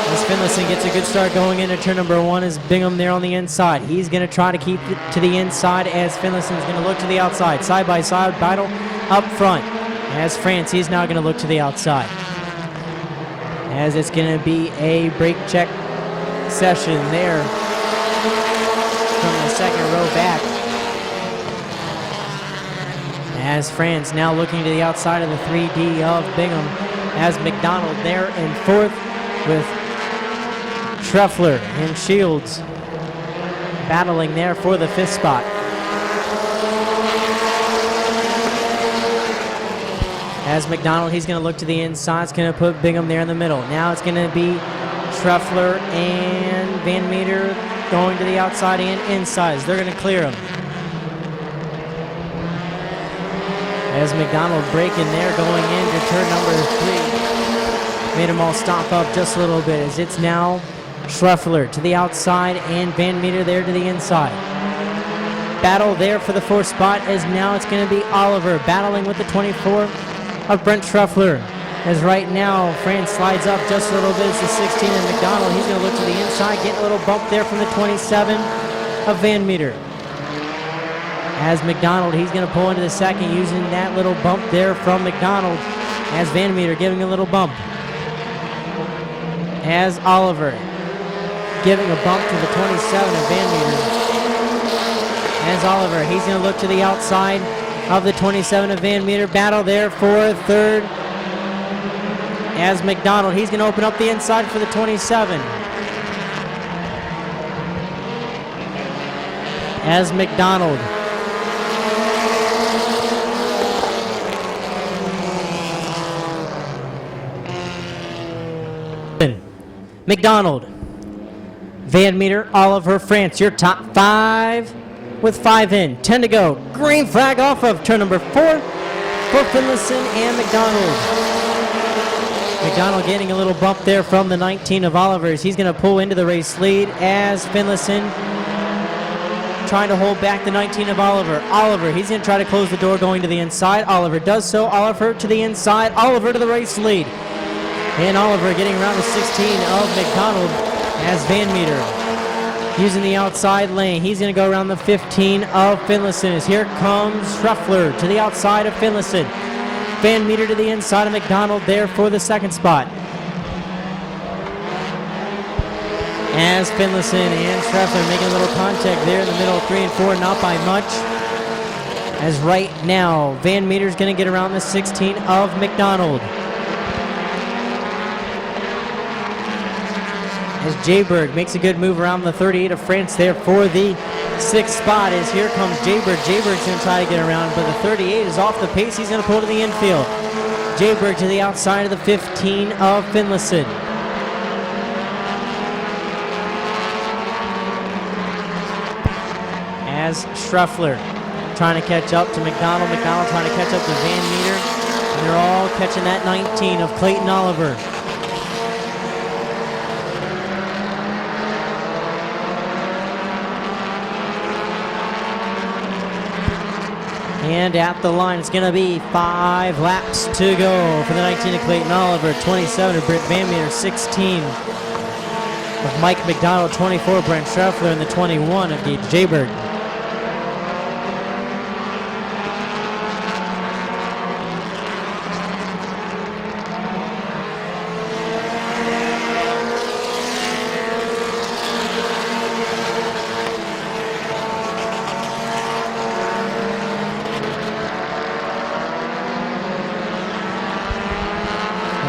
As Finlayson gets a good start going into turn number 1 is Bingham there on the inside. He's going to try to keep it to the inside as Finlayson's going to look to the outside. Side by side battle up front. As France, he's now going to look to the outside. As it's going to be a brake check session there from the second row back. As France now looking to the outside of the 3D of Bingham. As McDonald there in 4th with Truffler and Shields battling there for the 5th spot. As McDonald, he's going to look to the inside. It's going to put Bingham there in the middle. Now it's going to be Truffler and Van Meter going to the outside and inside. They're going to clear him. As McDonald breaking there going into turn number 3. Made them all stop up just a little bit as it's now Truffler to the outside and Van Meter there to the inside. Battle there for the 4th spot as now it's going to be Oliver battling with the 24 of Brent Truffler. As right now France slides up just a little bit as the 16 and McDonald. He's going to look to the inside, getting a little bump there from the 27 of Van Meter. As McDonald, he's going to pull into the second using that little bump there from McDonald. As Van Meter giving a little bump. As Oliver giving a bump to the 27 of Van Meter. As Oliver, he's going to look to the outside of the 27 of Van Meter. Battle there for 3rd. As McDonald, he's going to open up the inside for the 27. As McDonald McDonald, Van Meter, Oliver, France, your top 5 with 5 in. 10 to go. Green flag off of turn number 4. for Finlayson and McDonald. McDonald getting a little bump there from the 19 of Oliver's. He's going to pull into the race lead as Finlayson trying to hold back the 19 of Oliver. Oliver, he's going to try to close the door going to the inside. Oliver does so. Oliver to the inside. Oliver to the race lead. And Oliver getting around the 16 of McDonald as Van Meter using the outside lane. He's going to go around the 15 of Finlayson. As here comes Schruffler to the outside of Finlayson. Van Meter to the inside of McDonald there for the second spot. As Finlayson and Schruffler making a little contact there in the middle of 3 and 4, not by much. As right now, Van Meter's going to get around the 16 of McDonald. As Jayberg makes a good move around the 38 of France there for the 6th spot. As here comes Jayberg. Jayberg's going to try to get around, but the 38 is off the pace. He's going to pull to the infield. Jayberg to the outside of the 15 of Finlayson. As Schruffler trying to catch up to McDonald. McDonald trying to catch up to Van Meter. And they're all catching that 19 of Clayton Oliver. And at the line, it's going to be 5 laps to go for the 19 of Clayton Oliver, 27 of Britt Van Meter, 16 of Mike McDonald, 24 Brent Schruffler, and the 21 of Gage Jayberg.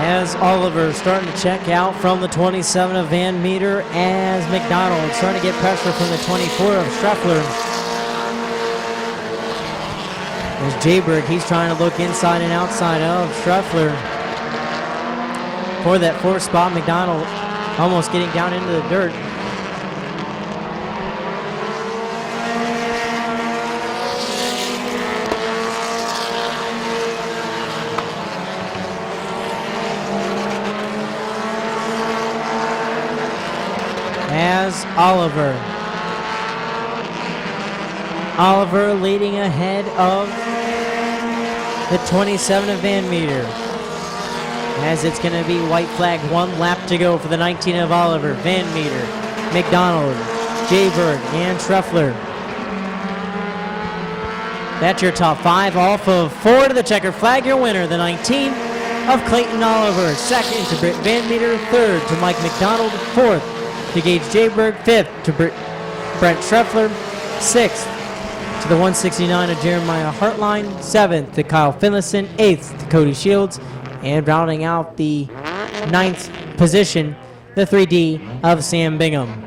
As Oliver starting to check out from the 27 of Van Meter, as McDonald starting to get pressure from the 24 of Schruffler. As Jayberg, he's trying to look inside and outside of Schruffler for that 4th spot. McDonald almost getting down into the dirt. As Oliver leading ahead of the 27 of Van Meter. As it's going to be white flag, 1 lap to go for the 19 of Oliver, Van Meter, McDonald, Jayberg, and Schruffler. That's your top 5 off of 4 to the checker flag. Your winner, the 19 of Clayton Oliver. 2nd to Britt Van Meter. 3rd to Mike McDonald. 4th to Gage Jayberg, 5th to Brent Schruffler, 6th to the 169 of Jeremiah Hartline, 7th to Kyle Finlayson, 8th to Cody Shields, and rounding out the 9th position, the 3D of Sam Bingham.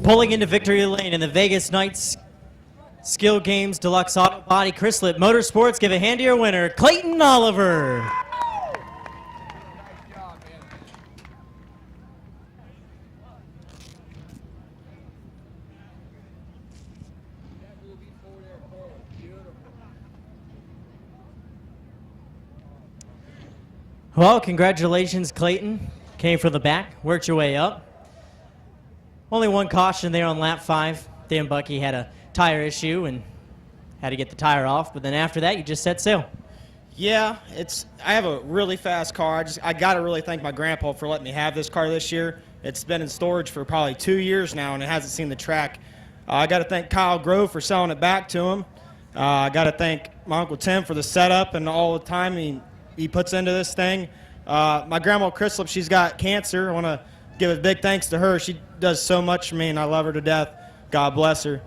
Pulling into victory lane in the Vegas Knights Skill Games Deluxe Auto Body Chrysler Motorsports, give a hand to your winner, Clayton Oliver. Well, congratulations, Clayton. Came from the back, worked your way up. Only 1 caution there on lap 5. Dan Bucky had a tire issue and had to get the tire off, but then after that, you just set sail. Yeah, I have a really fast car. I got to really thank my grandpa for letting me have this car this year. It's been in storage for probably 2 years now, and it hasn't seen the track. I got to thank Kyle Grove for selling it back to him. I got to thank my Uncle Tim for the setup and all the time he puts into this thing. My grandma Chrislip, she's got cancer. I want to give a big thanks to her. She does so much for me, and I love her to death. God bless her.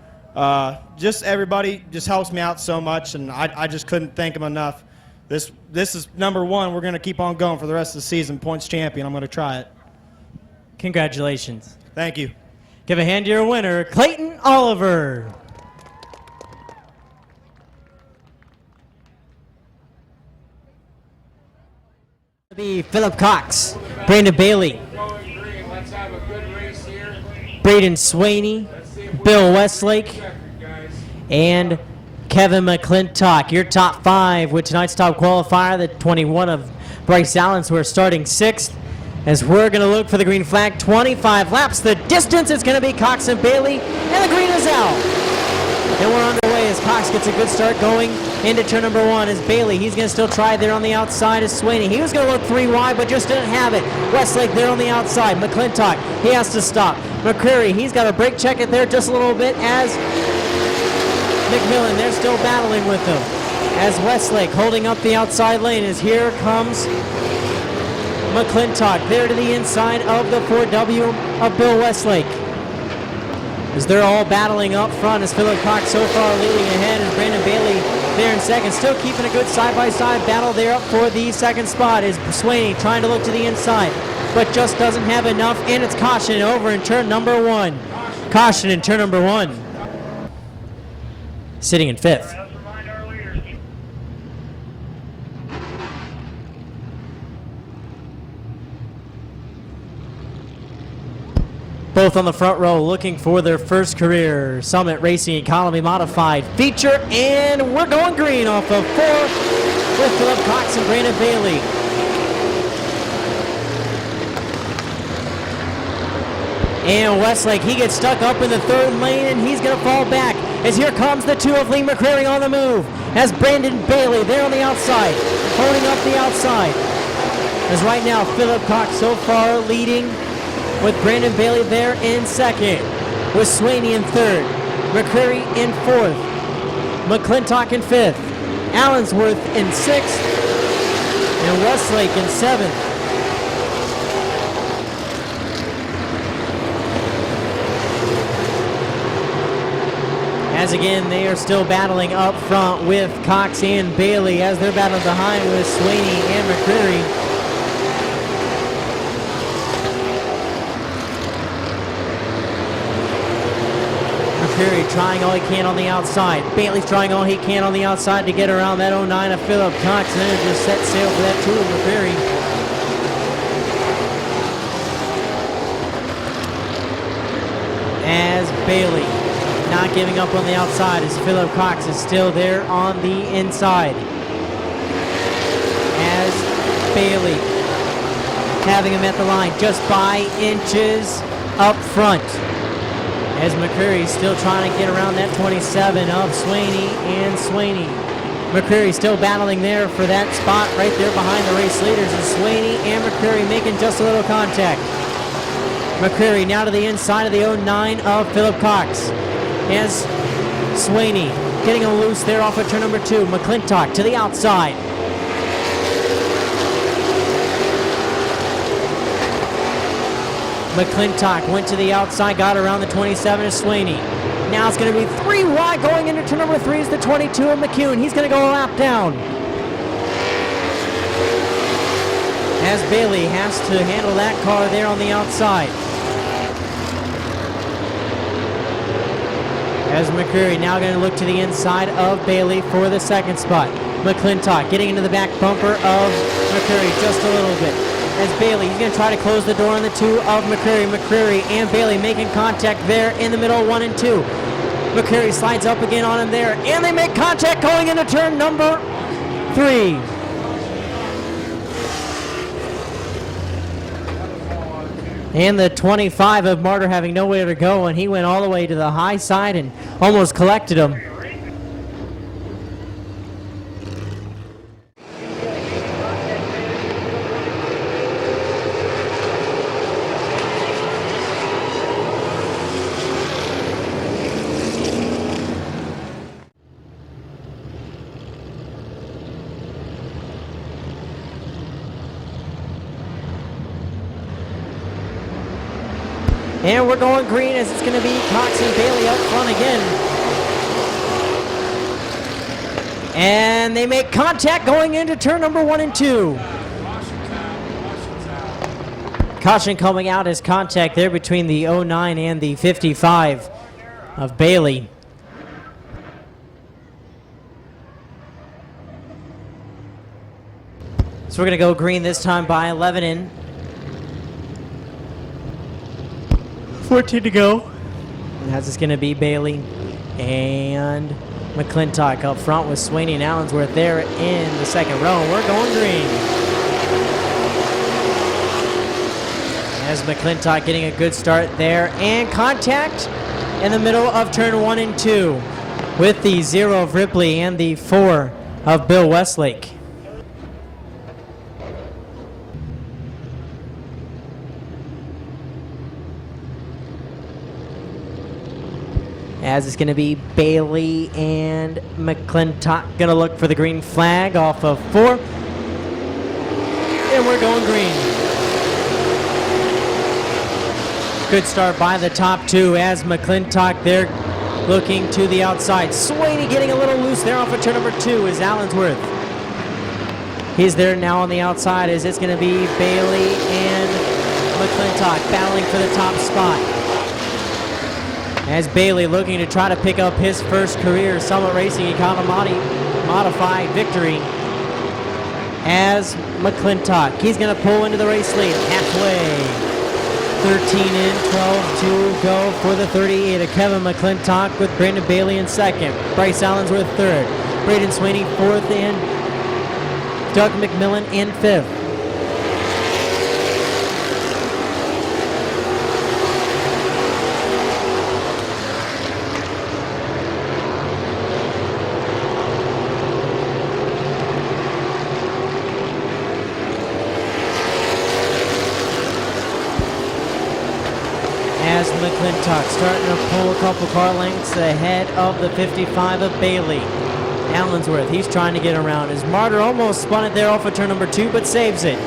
Just everybody just helps me out so much, and I just couldn't thank them enough. This is number one. We're going to keep on going for the rest of the season. Points champion. I'm going to try it. Congratulations. Thank you. Give a hand to your winner, Clayton Oliver. Be Philip Cox, Brandon Bailey, Braden Swaney, Bill Westlake, and Kevin McClintock. Your top 5 with tonight's top qualifier, the 21 of Bryce Allen, who are starting 6th. As we're going to look for the green flag, 25 laps. The distance is going to be Cox and Bailey, and the green is out. And we're underway as Cox gets a good start going into turn number 1. As Bailey, he's going to still try there on the outside as Swaney. He was going to look 3 wide, but just didn't have it. Westlake there on the outside. McClintock, he has to stop. McCreary, he's got a brake check it there just a little bit as McMillan, they're still battling with him. As Westlake holding up the outside lane as here comes McClintock there to the inside of the 4W of Bill Westlake. As they're all battling up front as Philip Cox so far leading ahead and Brandon Bailey there in second. Still keeping a good side-by-side battle there up for the second spot is Swaney trying to look to the inside, but just doesn't have enough, and it's caution over in turn number 1. Caution in turn number 1. Sitting in 5th. Both on the front row looking for their first career Summit Racing Economy Modified feature, and we're going green off of 4 with Philip Cox and Brandon Bailey. And Westlake, he gets stuck up in the 3rd lane, and he's going to fall back as here comes the 2 of Lee McCreary on the move as Brandon Bailey there on the outside, holding up the outside. As right now, Philip Cox so far leading with Brandon Bailey there in 2nd, with Swaney in 3rd, McCreary in 4th, McClintock in 5th, Allensworth in 6th, and Westlake in 7th. As again, they are still battling up front with Cox and Bailey as they're battling behind with Swaney and McCreary. McCreary trying all he can on the outside. Bailey's trying all he can on the outside to get around that 09 of Philip Cox, and then just set sail for that 2 of McCreary. As Bailey not giving up on the outside as Philip Cox is still there on the inside. As Bailey having him at the line just by inches up front. As McCreary still trying to get around that 27 of Swaney and Swaney. McCreary still battling there for that spot right there behind the race leaders, and Swaney and McCreary making just a little contact. McCreary now to the inside of the 09 of Philip Cox. As Swaney getting him loose there off of turn number 2. McClintock to the outside. McClintock went to the outside, got around the 27 of Swaney. Now it's going to be 3 wide going into turn number 3 is the 22 of McCune. He's going to go a lap down. As Bailey has to handle that car there on the outside. As McCreary now going to look to the inside of Bailey for the second spot. McClintock getting into the back bumper of McCreary just a little bit. As Bailey, he's going to try to close the door on the 2 of McCreary. McCreary and Bailey making contact there in the middle, 1 and 2. McCreary slides up again on him there, and they make contact going into turn number 3. And the 25 of Martyr having nowhere to go, and he went all the way to the high side and almost collected him. And we're going green as it's going to be Cox and Bailey up front again. And they make contact going into turn number 1 and 2. Caution coming out as contact there between the 09 and the 55 of Bailey. So we're going to go green this time by 11 in. 14 to go. And that's just going to be Bailey and McClintock up front with Sweeney and Allensworth there in the second row. We're going green. As McClintock getting a good start there, and contact in the middle of turn 1 and 2 with the 0 of Ripley and the 4 of Bill Westlake. As it's going to be Bailey and McClintock going to look for the green flag off of 4. And we're going green. Good start by the top 2 as McClintock there looking to the outside. Sweeney getting a little loose there off of turn number 2 is Allensworth. He's there now on the outside as it's going to be Bailey and McClintock battling for the top spot. As Bailey looking to try to pick up his first career Summit Racing Economy Modified victory. As McClintock, he's going to pull into the race lead halfway. 13 in, 12 to go for the 38 of Kevin McClintock with Brandon Bailey in second. Bryce Allensworth third. Braden Sweeney fourth, and Doug McMillan in fifth. As McClintock starting to pull a couple car lengths ahead of the 55 of Bailey. Allensworth, he's trying to get around as Martyr almost spun it there off of turn number 2, but saves it.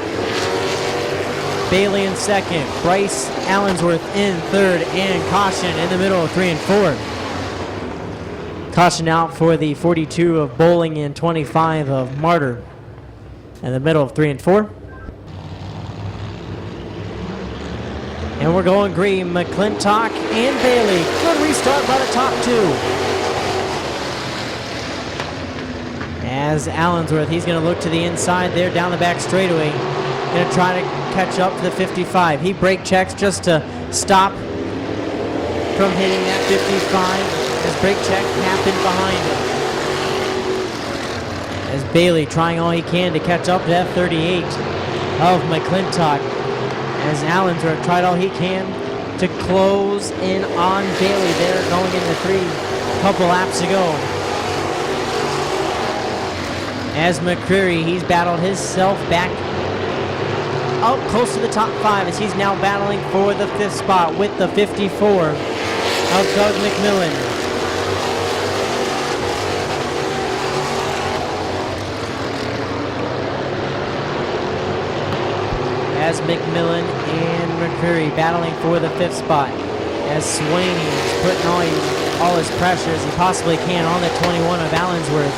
Bailey in second, Bryce Allensworth in third, and caution in the middle of 3 and 4. Caution out for the 42 of Bowling and 25 of Martyr in the middle of 3 and 4. And we're going green. McClintock and Bailey. Good restart by the top 2. As Allensworth, he's going to look to the inside there down the back straightaway. Going to try to catch up to the 55. He brake checks just to stop from hitting that 55 as brake check happened behind him. As Bailey trying all he can to catch up to that 38 of McClintock. As Allensworth tried all he can to close in on Bailey there going into 3 couple laps ago. As McCreary, he's battled himself back up close to the top 5 as he's now battling for the 5th spot with the 54 of Doug McMillan. As McMillan and McCreary battling for the 5th spot. As Sweeney is putting all his pressure as he possibly can on the 21 of Allensworth.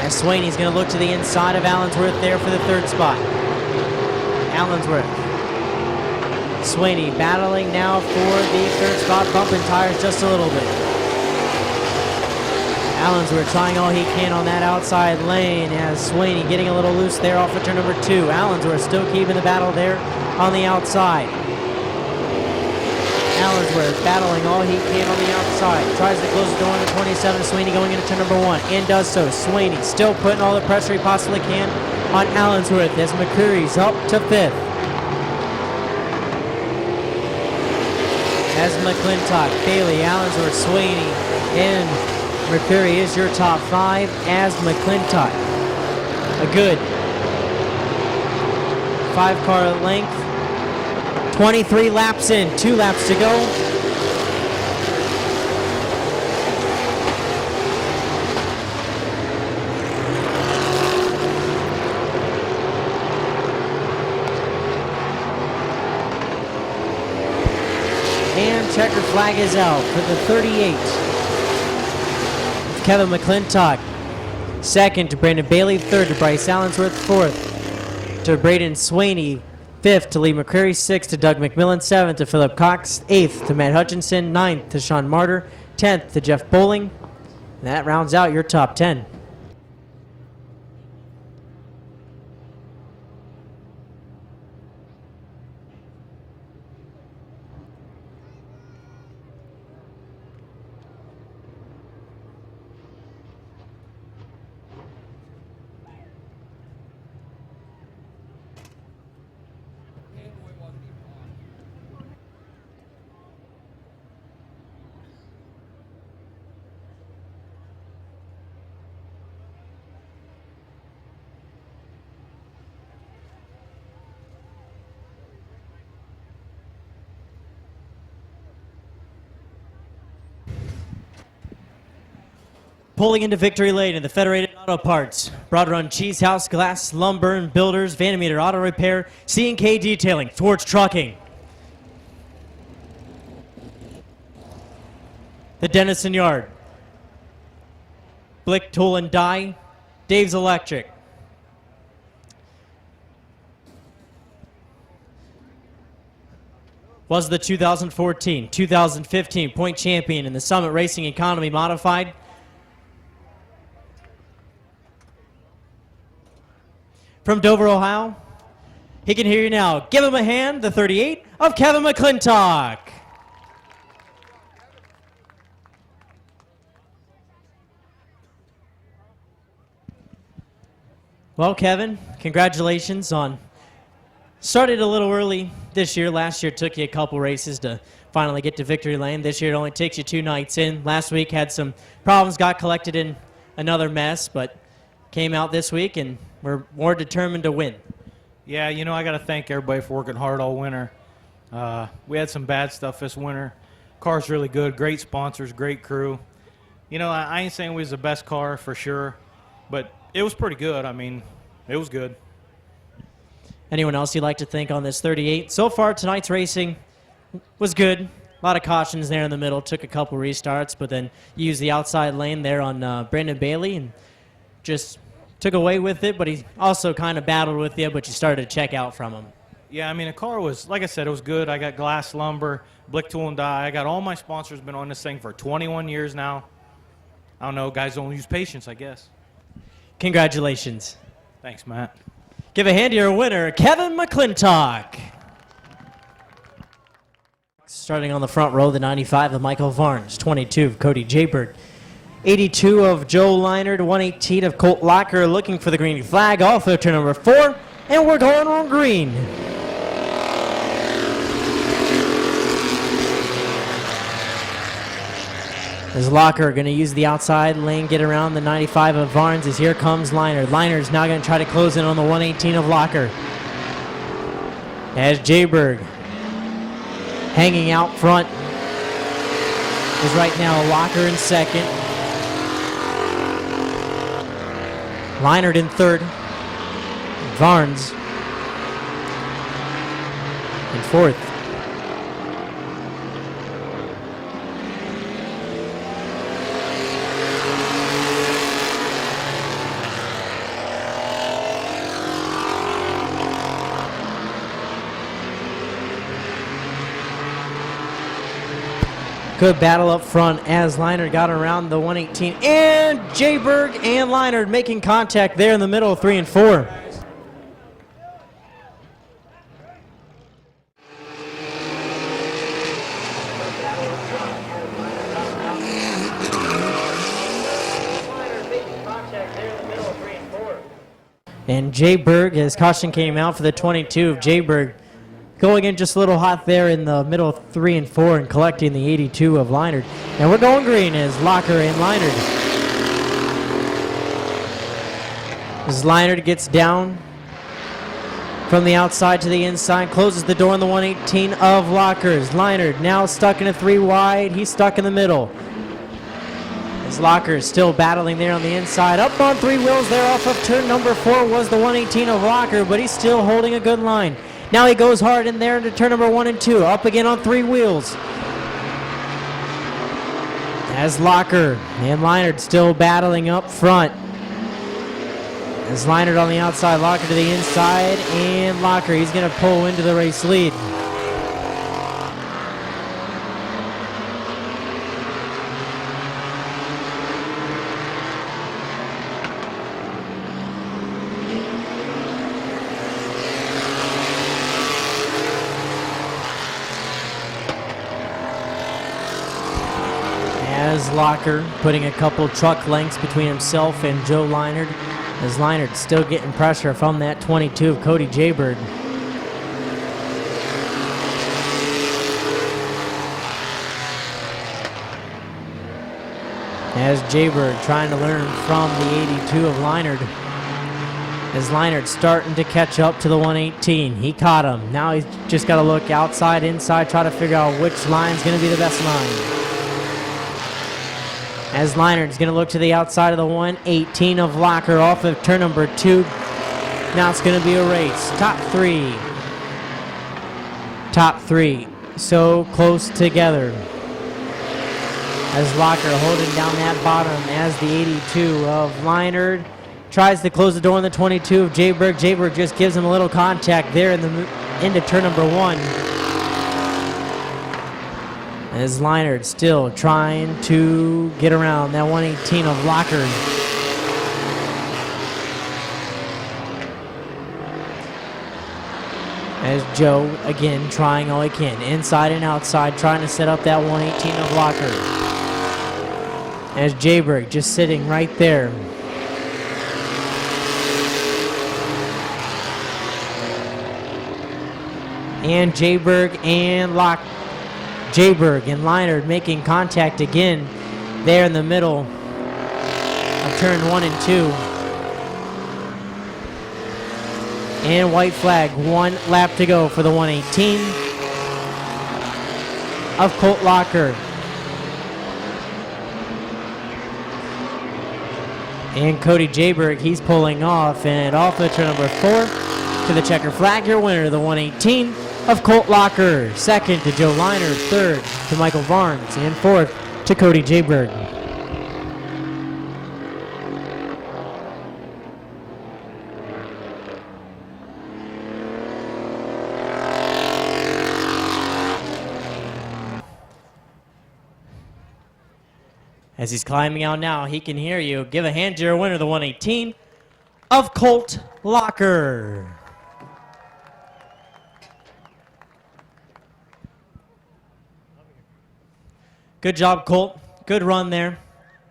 As Sweeney's going to look to the inside of Allensworth there for the 3rd spot. Allensworth. Sweeney battling now for the 3rd spot, bumping tires just a little bit. Allensworth trying all he can on that outside lane as Sweeney getting a little loose there off of turn number 2. Allensworth still keeping the battle there on the outside. Allensworth battling all he can on the outside. Tries to close the door on the 27. Sweeney going into turn number 1 and does so. Sweeney still putting all the pressure he possibly can on Allensworth as McCreary's up to 5th. As McClintock, Bailey, Allensworth, Sweeney, and McCreary is your top 5 as McClintock. A good 5-car length. 23 laps in, 2 laps to go. And checker flag is out for the 38. Kevin McClintock. Second to Brandon Bailey. Third to Bryce Allensworth. Fourth to Braden Swaney. Fifth to Lee McCreary. Sixth to Doug McMillan. Seventh to Philip Cox. Eighth to Matt Hutchinson. Ninth to Sean Martyr. 10th to Jeff Bowling. And that rounds out your top 10. Pulling into victory lane in the Federated Auto Parts, Broad Run Cheese House, Glass, Lumber and Builders, Vandemeter Auto Repair, C&K Detailing, Towards Trucking. The Dennison Yard, Blick Tool and Die, Dave's Electric. Was the 2014-2015 point champion in the Summit Racing Economy Modified. From Dover, Ohio, he can hear you now. Give him a hand, the 38 of Kevin McClintock. Well, Kevin, congratulations on started a little early this year. Last year it took you a couple races to finally get to victory lane. This year it only takes you 2 nights in. Last week had some problems, got collected in another mess, but came out this week and we're more determined to win. Yeah, you know, I got to thank everybody for working hard all winter. We had some bad stuff this winter. Car's really good, great sponsors, great crew. You know, I ain't saying we was the best car for sure, but it was pretty good. I mean, it was good. Anyone else you'd like to thank on this 38? So far, tonight's racing was good. A lot of cautions there in the middle. Took a couple restarts, but then used the outside lane there on Brandon Bailey and just took away with it, but he also kind of battled with you, but you started to check out from him. Yeah, I mean, the car was, like I said, it was good. I got Glass, Lumber, Blick Tool and Die. I got all my sponsors, been on this thing for 21 years now. I don't know, guys don't use patience, I guess. Congratulations. Thanks, Matt. Give a hand to your winner, Kevin McClintock. Starting on the front row, the 95 of Michael Varnes, 22 of Cody Jayberg, 82 of Joe Leinert, 118 of Colt Locker, looking for the green flag off of turn number 4, and we're going on green. As Locker going to use the outside lane, get around the 95 of Varnes as here comes Leinert. Leinert's now going to try to close in on the 118 of Locker. As Jayberg hanging out front is right now Locker in second. Leinert in third. Varnes in fourth. Good battle up front as Leinert got around the 118. And Jayberg and Leinert making contact there in the middle of 3 and 4. And Jayberg, as caution came out for the 22 of Jayberg, going in just a little hot there in the middle of 3 and 4 and collecting the 82 of Leinert. And we're going green as Locker and Leinert. As Leinert gets down from the outside to the inside, closes the door on the 118 of Lockers. Leinert now stuck in a 3 wide. He's stuck in the middle. As Locker is still battling there on the inside. Up on 3 wheels there off of turn number 4 was the 118 of Locker, but he's still holding a good line. Now he goes hard in there into turn number 1 and 2. Up again on 3 wheels. as Locker and Leinert still battling up front. As Leinert on the outside, Locker to the inside, and Locker, he's going to pull into the race lead. As Locker putting a couple truck lengths between himself and Joe Leinert, as Leinert still getting pressure from that 22 of Cody Jayberg. As Jayberg trying to learn from the 82 of Leinert. As Leinert starting to catch up to the 118. He caught him. Now he's just got to look outside, inside, try to figure out which line's going to be the best line. As Leinert's going to look to the outside of the 118 of Locker off of turn number 2. Now it's going to be a race. Top three. Top three. So close together. As Locker holding down that bottom as the 82 of Leinert tries to close the door on the 22 of Jayberg. Jayberg just gives him a little contact there in the into turn number 1. As Leinert still trying to get around that 118 of Locker. As Joe, again, trying all he can. Inside and outside, trying to set up that 118 of Locker. As Jayberg just sitting right there. And Jayberg and Jayberg and Leinert making contact again there in the middle of turn 1 and 2. And white flag, 1 lap to go for the 118 of Colt Locker. And Cody Jayberg, he's pulling off, and off of turn number 4 to the checker flag, your winner, the 118 of Colt Locker. Second to Joe Leinert, third to Michael Barnes, and fourth to Cody Jayberg. As he's climbing out now, he can hear you. Give a hand to your winner, the 118 of Colt Locker. Good job, Colt. Good run there.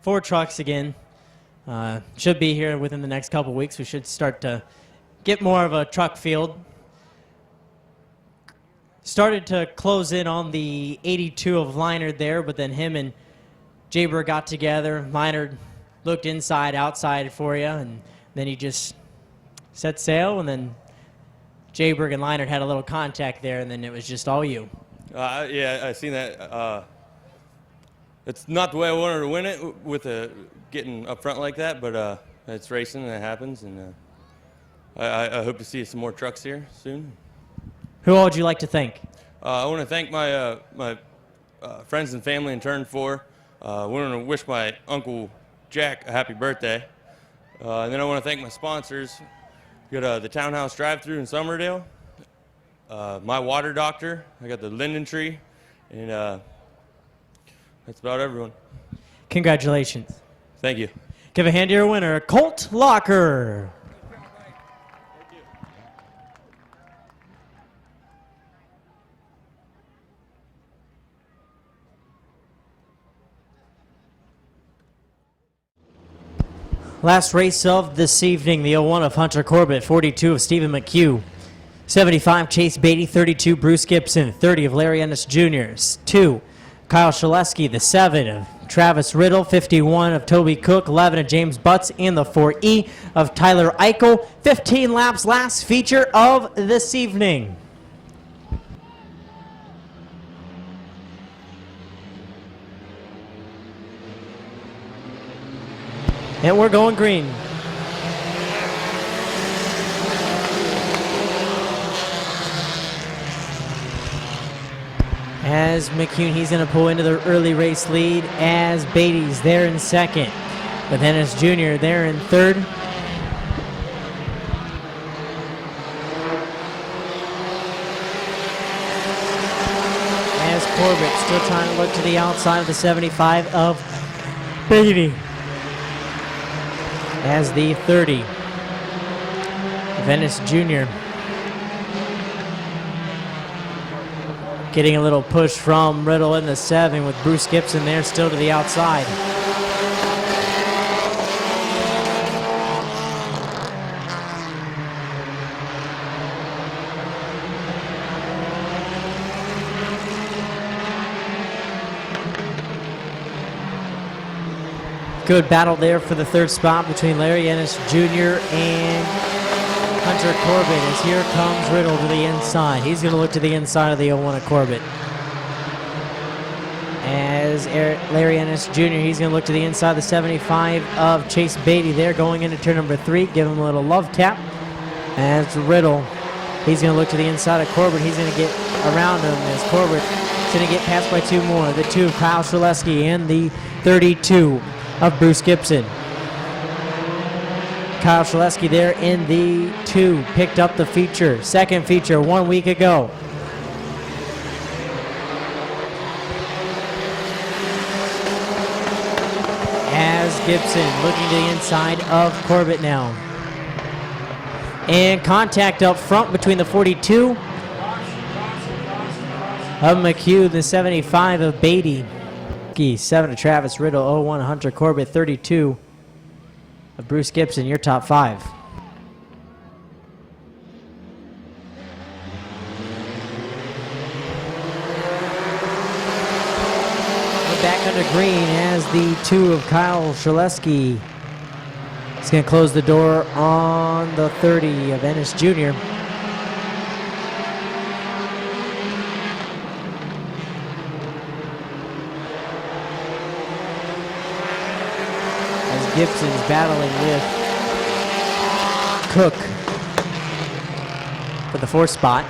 4 trucks again. Should be here within the next couple weeks. We should start to get more of a truck field. Started to close in on the 82 of Leinert there, but then him and Jayberg got together. Leinert looked inside, outside for you, and then he just set sail, and then Jayberg and Leinert had a little contact there, and then it was just all you. Yeah, I seen that. It's not the way I wanted to win it with getting up front like that, but it's racing and it happens, and I hope to see some more trucks here soon. Who all would you like to thank? I want to thank my friends and family in turn 4. I want to wish my Uncle Jack a happy birthday. And then I want to thank my sponsors. We got the Townhouse Drive-Thru in Summerdale, my water doctor, I got the Linden Tree, and that's about everyone. Congratulations. Thank you. Give a hand to your winner, Colt Locker. Last race of this evening, the 01 of Hunter Corbett, 42 of Stephen McHugh, 75 Chase Beatty, 32 Bruce Gibson, 30 of Larry Ennis Jr., 2 Kyle Shaleski, the 7 of Travis Riddle, 51 of Toby Cook, 11 of James Butts, and the 4E of Tyler Eichel. 15 laps, last feature of this evening. And we're going green. As McCune, he's going to pull into the early race lead as Beatty's there in second. With Ennis Jr. there in third. As Corbett still trying to look to the outside of the 75 of Beatty. As the 30 of Ennis Jr. Getting a little push from Riddle in the 7 with Bruce Gibson there still to the outside. Good battle there for the third spot between Larry Ennis Jr. and Hunter Corbett, as here comes Riddle to the inside. He's going to look to the inside of the 01 of Corbett. As Larry Ennis Jr., he's going to look to the inside of the 75 of Chase Beatty there going into turn number 3. Give him a little love tap. As Riddle, he's going to look to the inside of Corbett. He's going to get around him as Corbett's going to get passed by 2 more. The 2 of Kyle Shaleski and the 32 of Bruce Gibson. Kyle Shaleski there in the 2, picked up the feature, second feature 1 week ago. As Gibson looking to the inside of Corbett now. And contact up front between the 42 of McHugh, the 75 of Beatty. 7 of Travis Riddle, 01 Hunter Corbett, 32 of Bruce Gibson, your top 5. We're back under green as the 2 of Kyle Shaleski. He's going to close the door on the 30 of Ennis Jr. Gibson's battling with Cook for the 4th spot.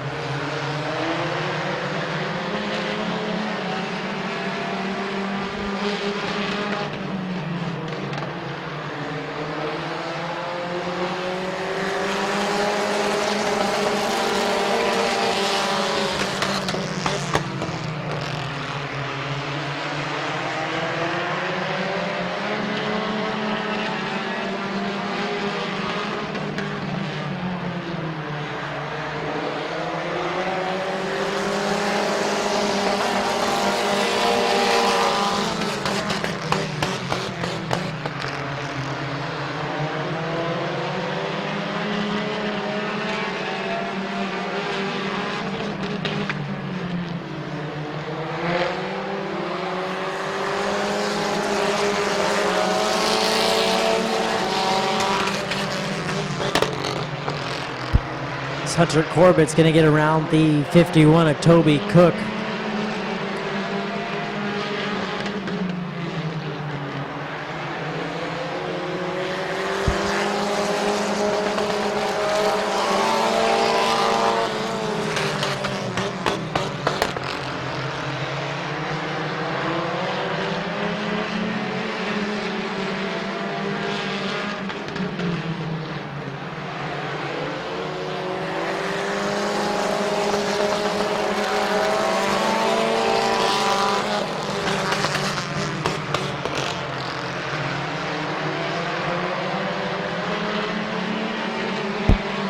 Hunter Corbett's going to get around the 51 of Toby Cook.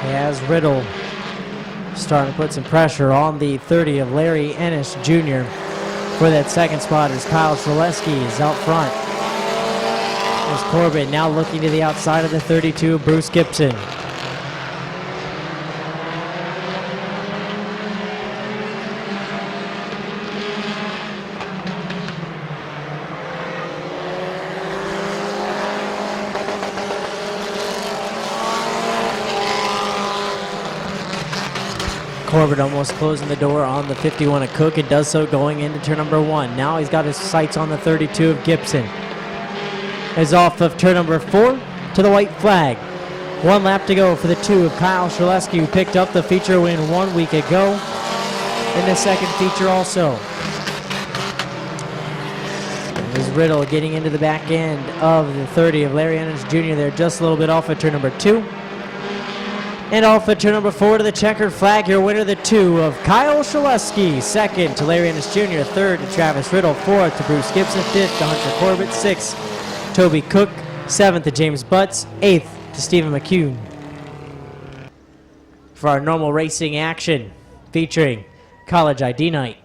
As Riddle starting to put some pressure on the 30 of Larry Ennis Jr. For that 2nd spot as Kyle Shaleski is out front. As Corbett now looking to the outside of the 32 of Bruce Gibson. Corbett almost closing the door on the 51 of Cook. It does so going into turn number 1. Now he's got his sights on the 32 of Gibson. Is off of turn number 4 to the white flag. 1 lap to go for the 2 of Kyle Shaleski, who picked up the feature win 1 week ago. in the second feature also. There's Riddle getting into the back end of the 30 of Larry Ennis Jr. there, just a little bit off at turn number 2. And off at turn number 4 to the checkered flag, your winner, the 2 of Kyle Shaleski. Second to Larry Ennis Jr., third to Travis Riddle, fourth to Bruce Gibson, fifth to Hunter Corbett, sixth Toby Cook, seventh to James Butts, eighth to Stephen McCune. For our normal racing action featuring College ID Night.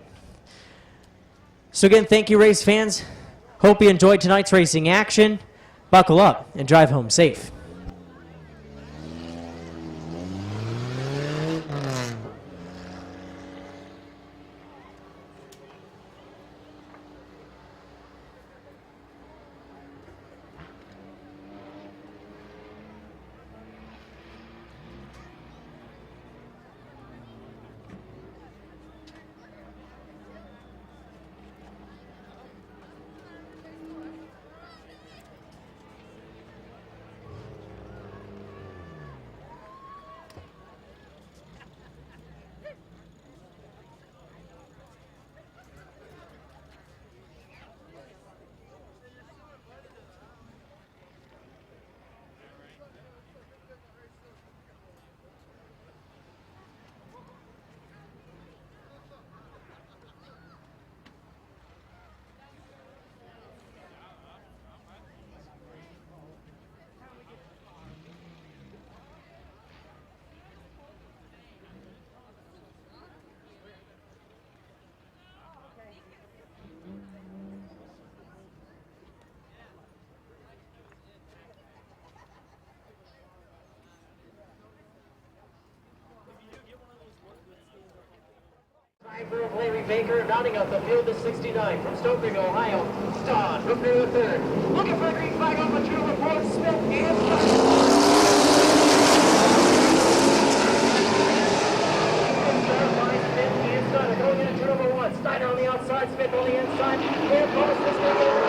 So again, thank you, race fans. Hope you enjoyed tonight's racing action. Buckle up and drive home safe. Larry Baker rounding out the field is 69 from Stokely, Ohio. Don Rooker the third. Looking for the green flag on the two report. Smith and going into turn number 1. Steiner on the outside, Smith on the inside. And Thomas is going to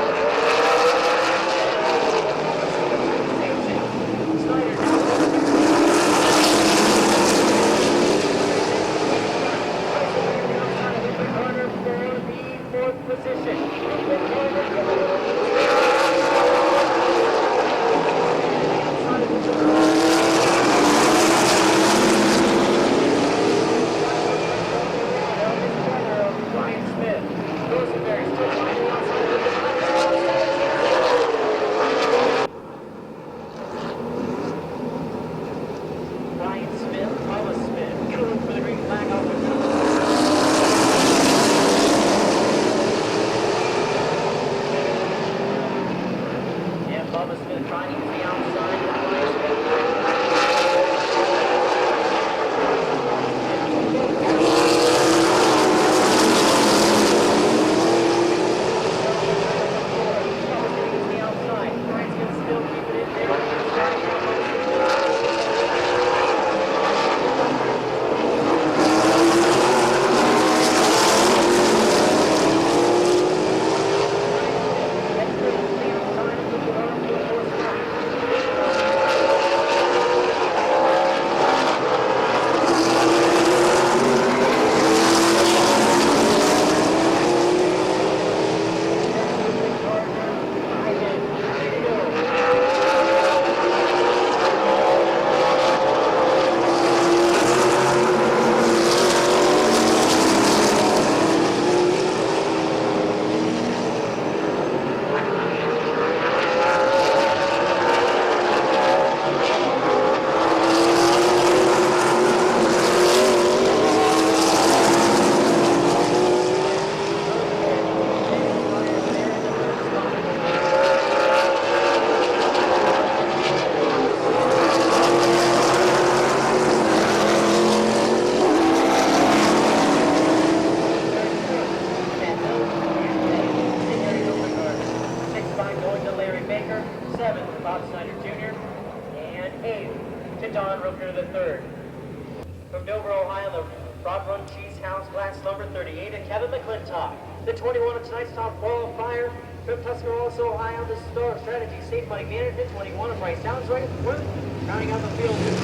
the 21 of tonight's top qualifier from Tuscaloosa, Ohio. This is Star Strategy Safe Money Management. 21 of Bryce Downs right at the front. Rounding out the field is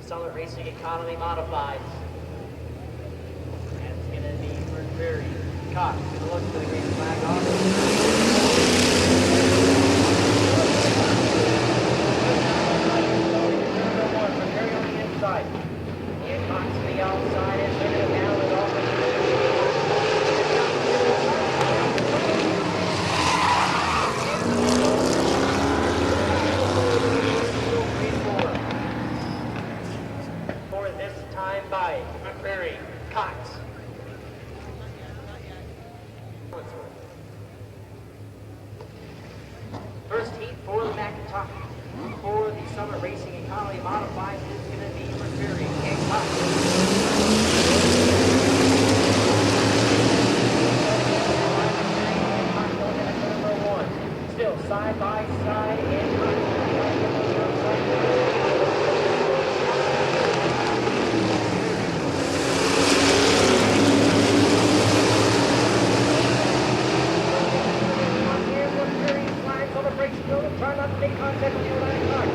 Summit Racing Economy Modifieds. And it's going to be McCreary. Cox going to look for the green flag off. McCreary on the inside. And Cox to the outside, and they're going to battle it off. For this time by McCreary. Cox. First heat for the Macintosh. For the Summit Racing Economy Modified is going to be McCreary and Cox. Still side by side and try not to make contact with your line car.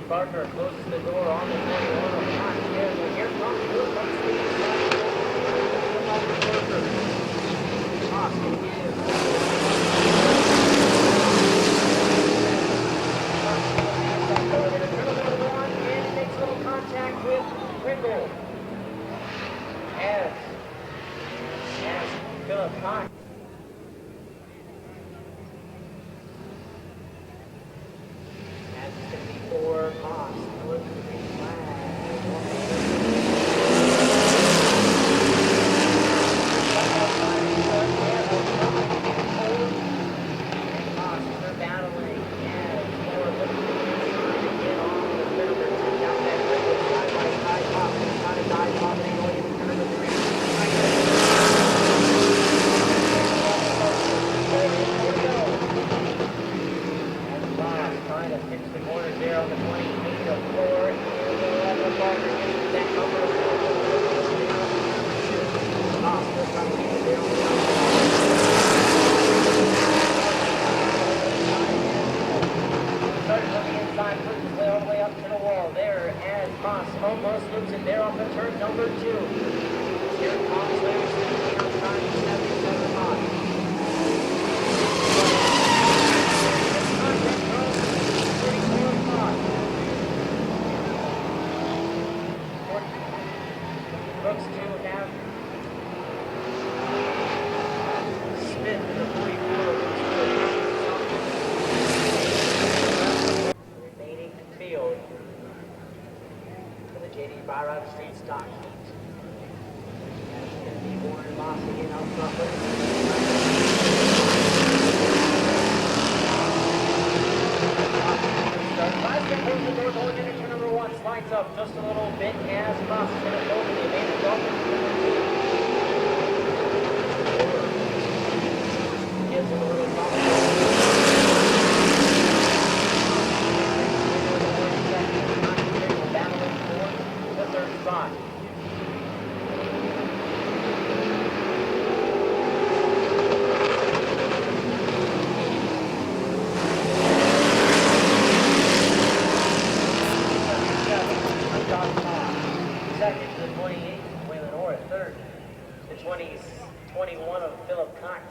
Barker closes the door on the 21 of Hot. Here comes Will from Steve. Haas can get and makes a little contact with Pringle. As Philip Cox. As it's going to be for Haas. Look at the green Haas, they're battling as for the get on the number 2 down that river, side by side, Haas trying to dive off and going into turn number 3. Trying to pinch the corners there on the 28 of 4, and the 11 Barker gets that number of 4. Still trying to keep it there on the started from the inside, pushes his way all the way up to the wall there as Moss almost loops it there off the turn number 2. Here comes Larry Smith outside 77 Moss. Looks to have Smith in the 44. Remaining field for the JD Byron Street Stock Heat. That's going to be Warren Moss again out front. The door going into turn number 1 slides up just a little bit as Moss is going to go to the advantage off of number 2. Gives him a little battling for the 3rd spot. Second to the 28, Waylon Orr. Third, the 21 of Philip Cox.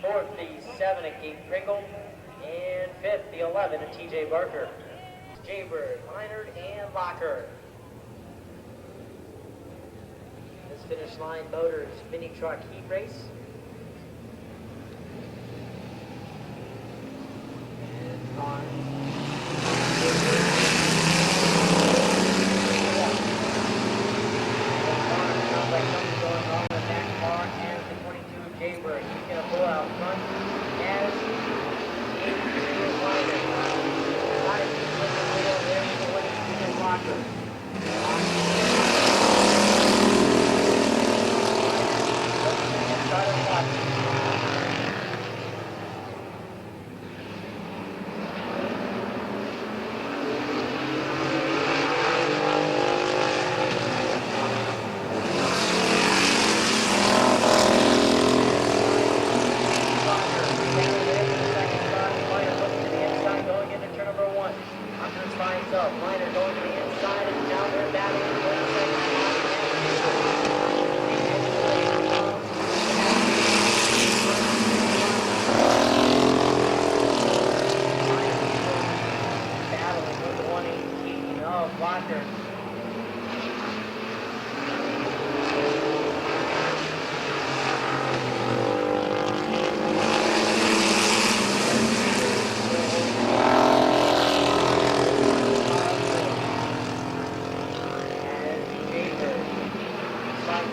Fourth, the 7 of Gabe Pringle. And fifth, the 11 of TJ Barker. Jaybird, Leinard, and Locker. This finish line Motors mini truck heat race. And on. Like something going on with that car and the 22 Jaybird. He's going to pull out front as he is Liner. Not a deep with the wheel there for the 22 Locker. Inside of Locker. Liner going to the inside and down there battling for the battling with the 118 of Locker.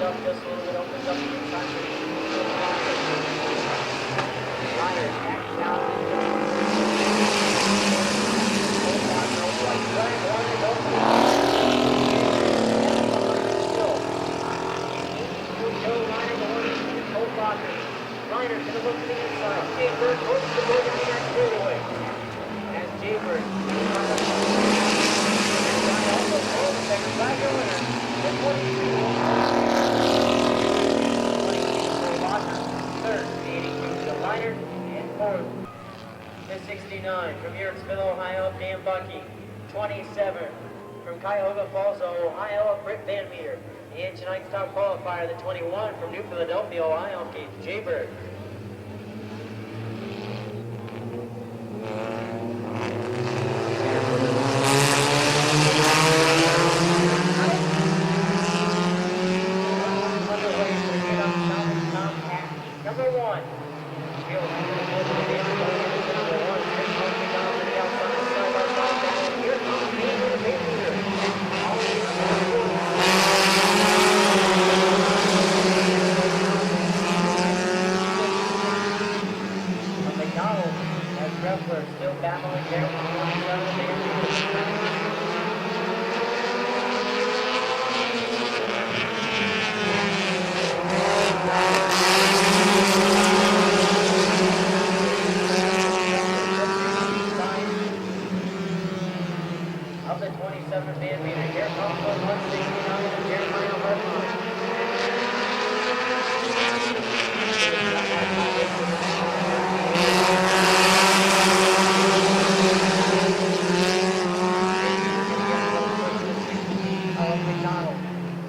Up just a little bit, opens up the inside. Liner backs out. No white flag, Liner's going to look to the inside. Jaybird opens the door to the next straightaway. As Jaybird also holds the second flag winner. The 22. 22 for Locker. Third, the 82 to Liner. And fourth, the 69 from Yorksville, Ohio, Dan Bucky. 27 from Cuyahoga Falls, Ohio, Britt Van Meter. And tonight's top qualifier, the 21 from New Philadelphia, Ohio, Kate Jaybird. Number one. Here comes the Van McDonald as Greffler still battling there with 27 of the 27 Van Meter. Here comes the 169 of Jeremiah Hartman.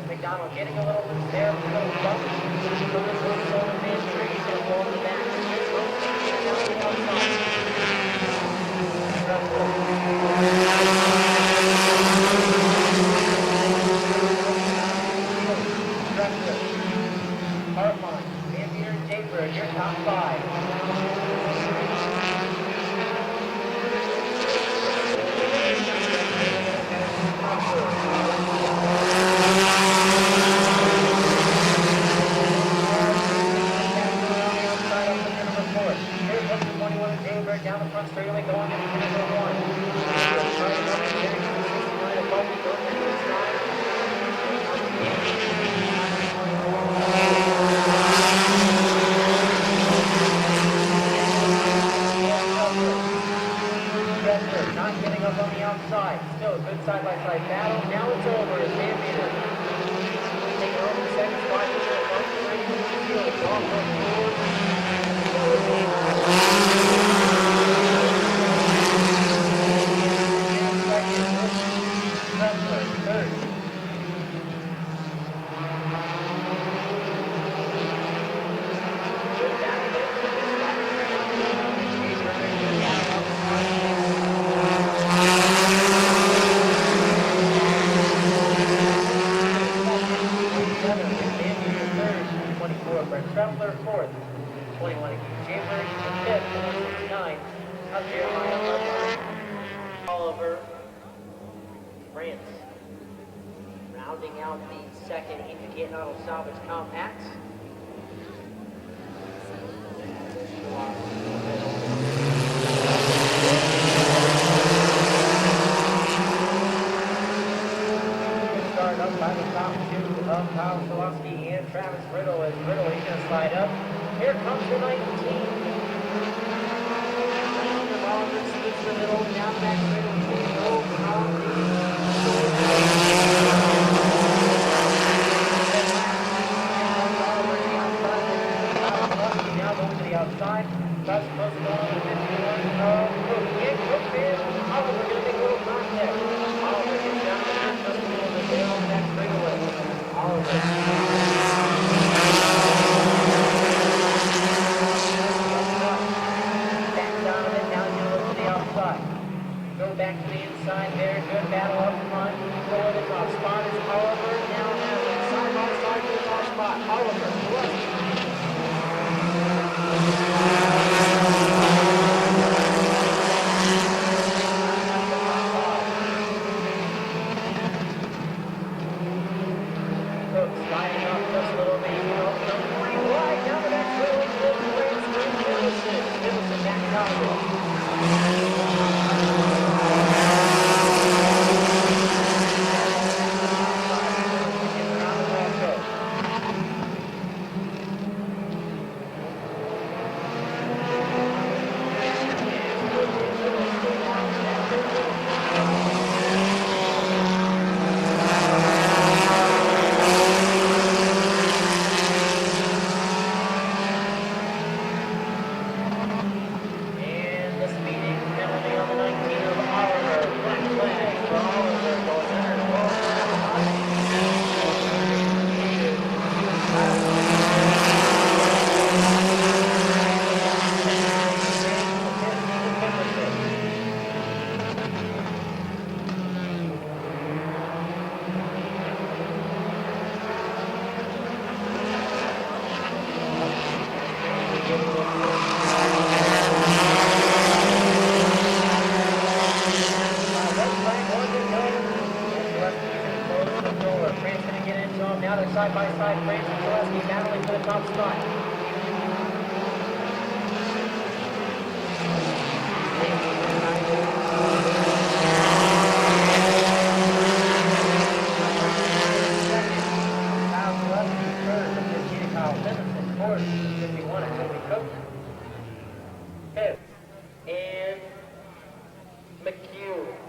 McDonald getting a little loose there, a little bump from the 27 Van Meter. He's going to pull in the back. Down to the outside. Hartman, Van Meter, and Jaybird, your top five. Here comes the 21 Jaybird down the front straightaway going into number one. Not getting up on the outside. Still a good side-by-side battle. Now it's over as Van Meter taking over the second spot. He's going to bump the ring to the field. It's off the board. Third. Trembler fourth, 21 Jaybird, and fifth, 169 of Jeremiah Hartman. Oliver, France. Rounding out the second Indicate Auto Salvage Compacts. Start up by the top two of Kyle Solowski and Travis Riddle. As Riddle, he's going to slide up. Here comes the 19. Oliver slips the middle, down back Riddle. Now going to the outside. That's supposed to go on the 51 of Cook. Yeah, Cook is. Oliver going to make a little contact. Oliver gets down the back of the middle of the tail on that straightaway. Oliver. Back down a bit, now he's going to look to the outside. Go back to the inside, very good battle up front. For the top spot is Oliver. Now side by side to the top spot. Oliver, left. Sliding up just a little bit, right down the next road, Middleton back out. now to side-by-side frames and Gillespie battling for the top spot.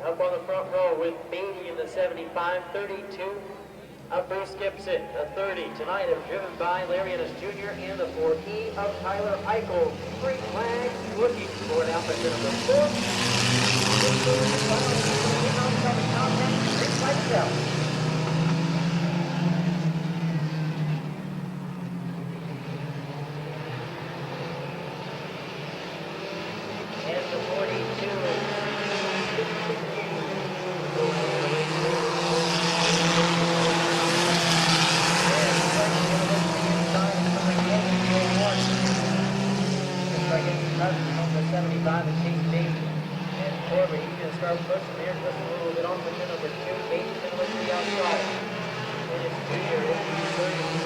Up on the front row with Beatty in the 75, 32. Up Bruce Gibson, the 30. Tonight are driven by Larry Ennis Jr. and the 4E of Tyler Eichel. Green flag looking for an alpha to number 4. Green flag is out. And the 42. On the 75 and Chase Bates and Corbett, he's going to start pushing there just a little bit on the number 2. Bates is going to look to the outside. And it's Junior in the 30 and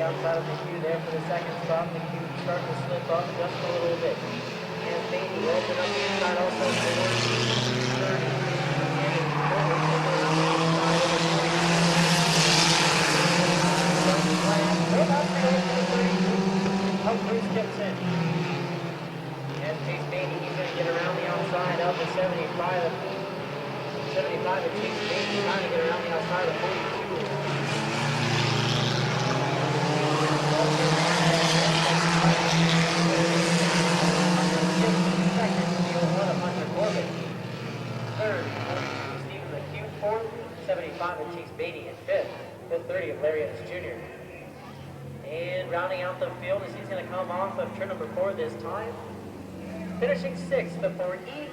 outside of the queue there for the second stop. The queue starting to slip up just a little bit. And Beatty open up the inside also for 30. And forward to the inside of the 40. Up Bruce Gibson. And Chase Beatty, he's going to get around the outside of the 75. 75 and Chase Beatty trying to get around the outside of 42. Third, Stephen McHugh, fourth, 75 of Chase Beatty, and fifth, the 30 of Larry Ennis Jr. And rounding out the field as he's going to come off of turn number 4 this time. Finishing sixth, the 4E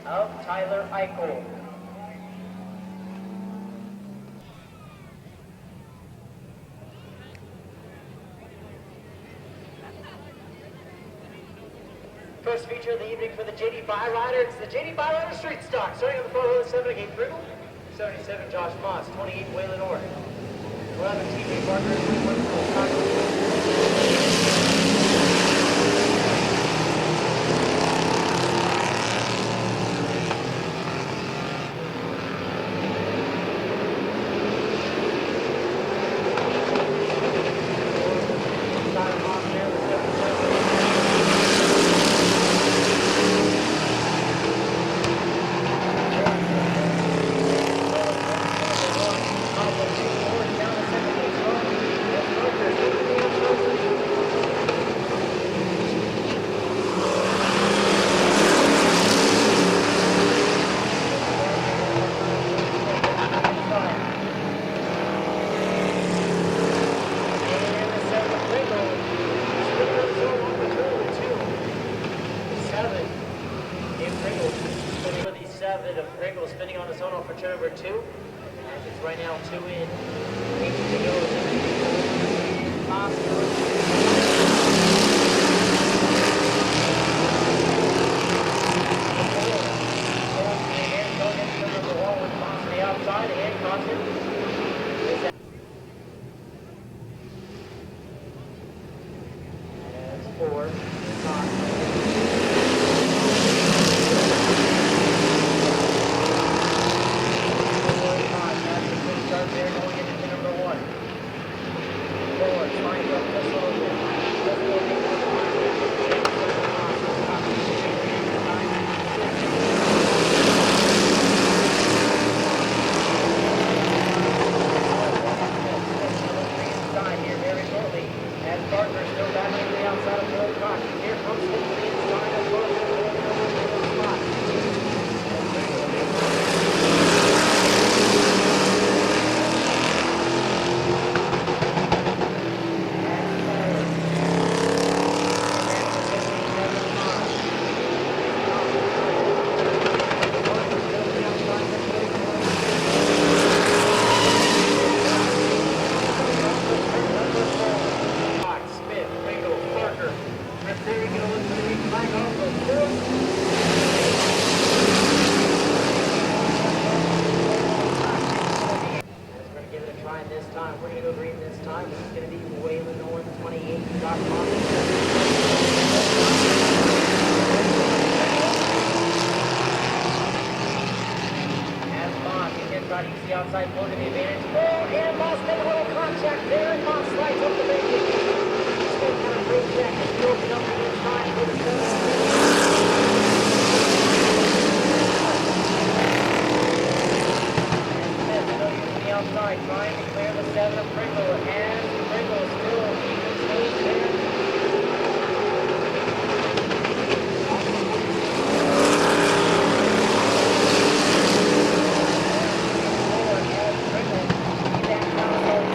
of Tyler Eichel. First feature of the evening for the JD Byrider. It's the JD Byrider Street Stock. Starting on the front row, 7 again, Pringle. 77, Josh Moss. 28, Waylon Orr. 11, TJ Parker. 7 of Pringle spinning on his own off for turn number 2. And it's right now 2 in. 8 to go. 4. Start there going into number 1. Forward, lines up just a little bit. Just a little bit more inside here very shortly. As Gardner still battling to the outside of Bill Cox. Here comes the inside of Gardner. This time, we're going to go green this time. This is going to be Wayland North 28. Doc as Moss, he gets out, you see outside flow to the advantage. Oh, and Moss made a little contact there, and Moss slides up the bank. Still kind of break back and still jumping inside for the 7. Outside, trying to clear the 7 of Pringle, and Pringle still keeping stage there. Forward as Pringle, he's at Colorado.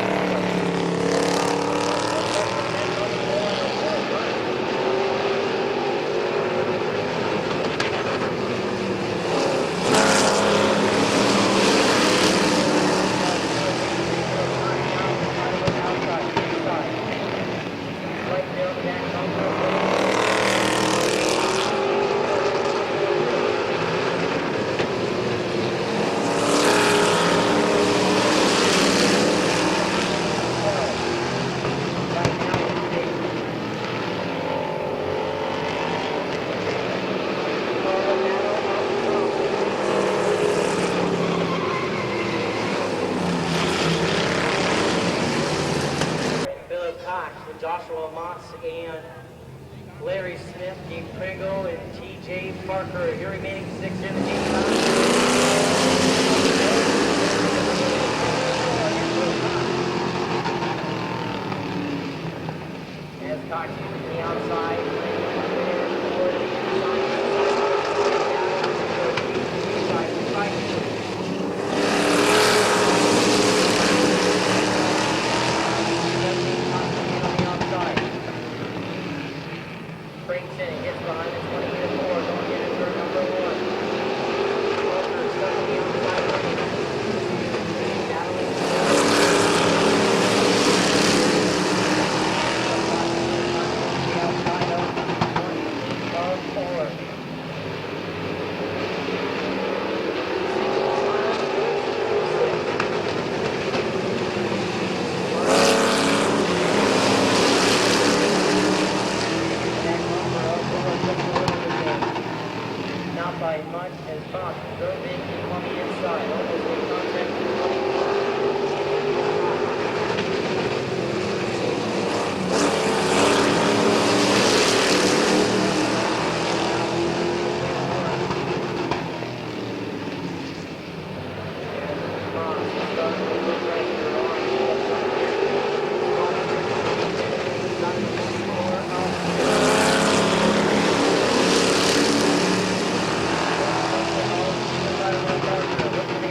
Joshua Motz and Larry Smith, Dean Pringle, and T.J. Parker. Your remaining 6 in the game. As Cox from the outside. Brings in, hits behind the 28 4, going in for number 1. Walker stuck on the outside lane. Battling. The outside of 20 of 4. Not by much as Fox drove in on the inside. Almost in contact with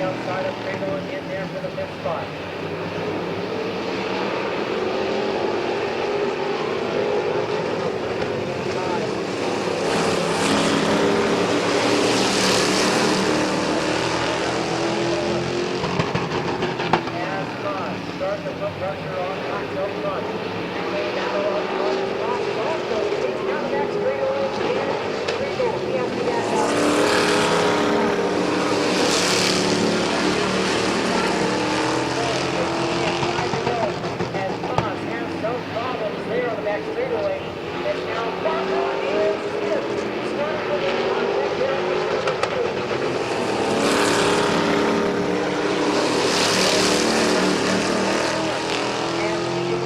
outside of Pringle and get there for the 5th spot. As Scott starting to put pressure on Cox up front. Battle up front. Scott also takes down the back straightaway. Pringle, he has to get out. As Fox has some problems there on the back straightaway. stretch now. Barker and Smith. Starting to make contact there at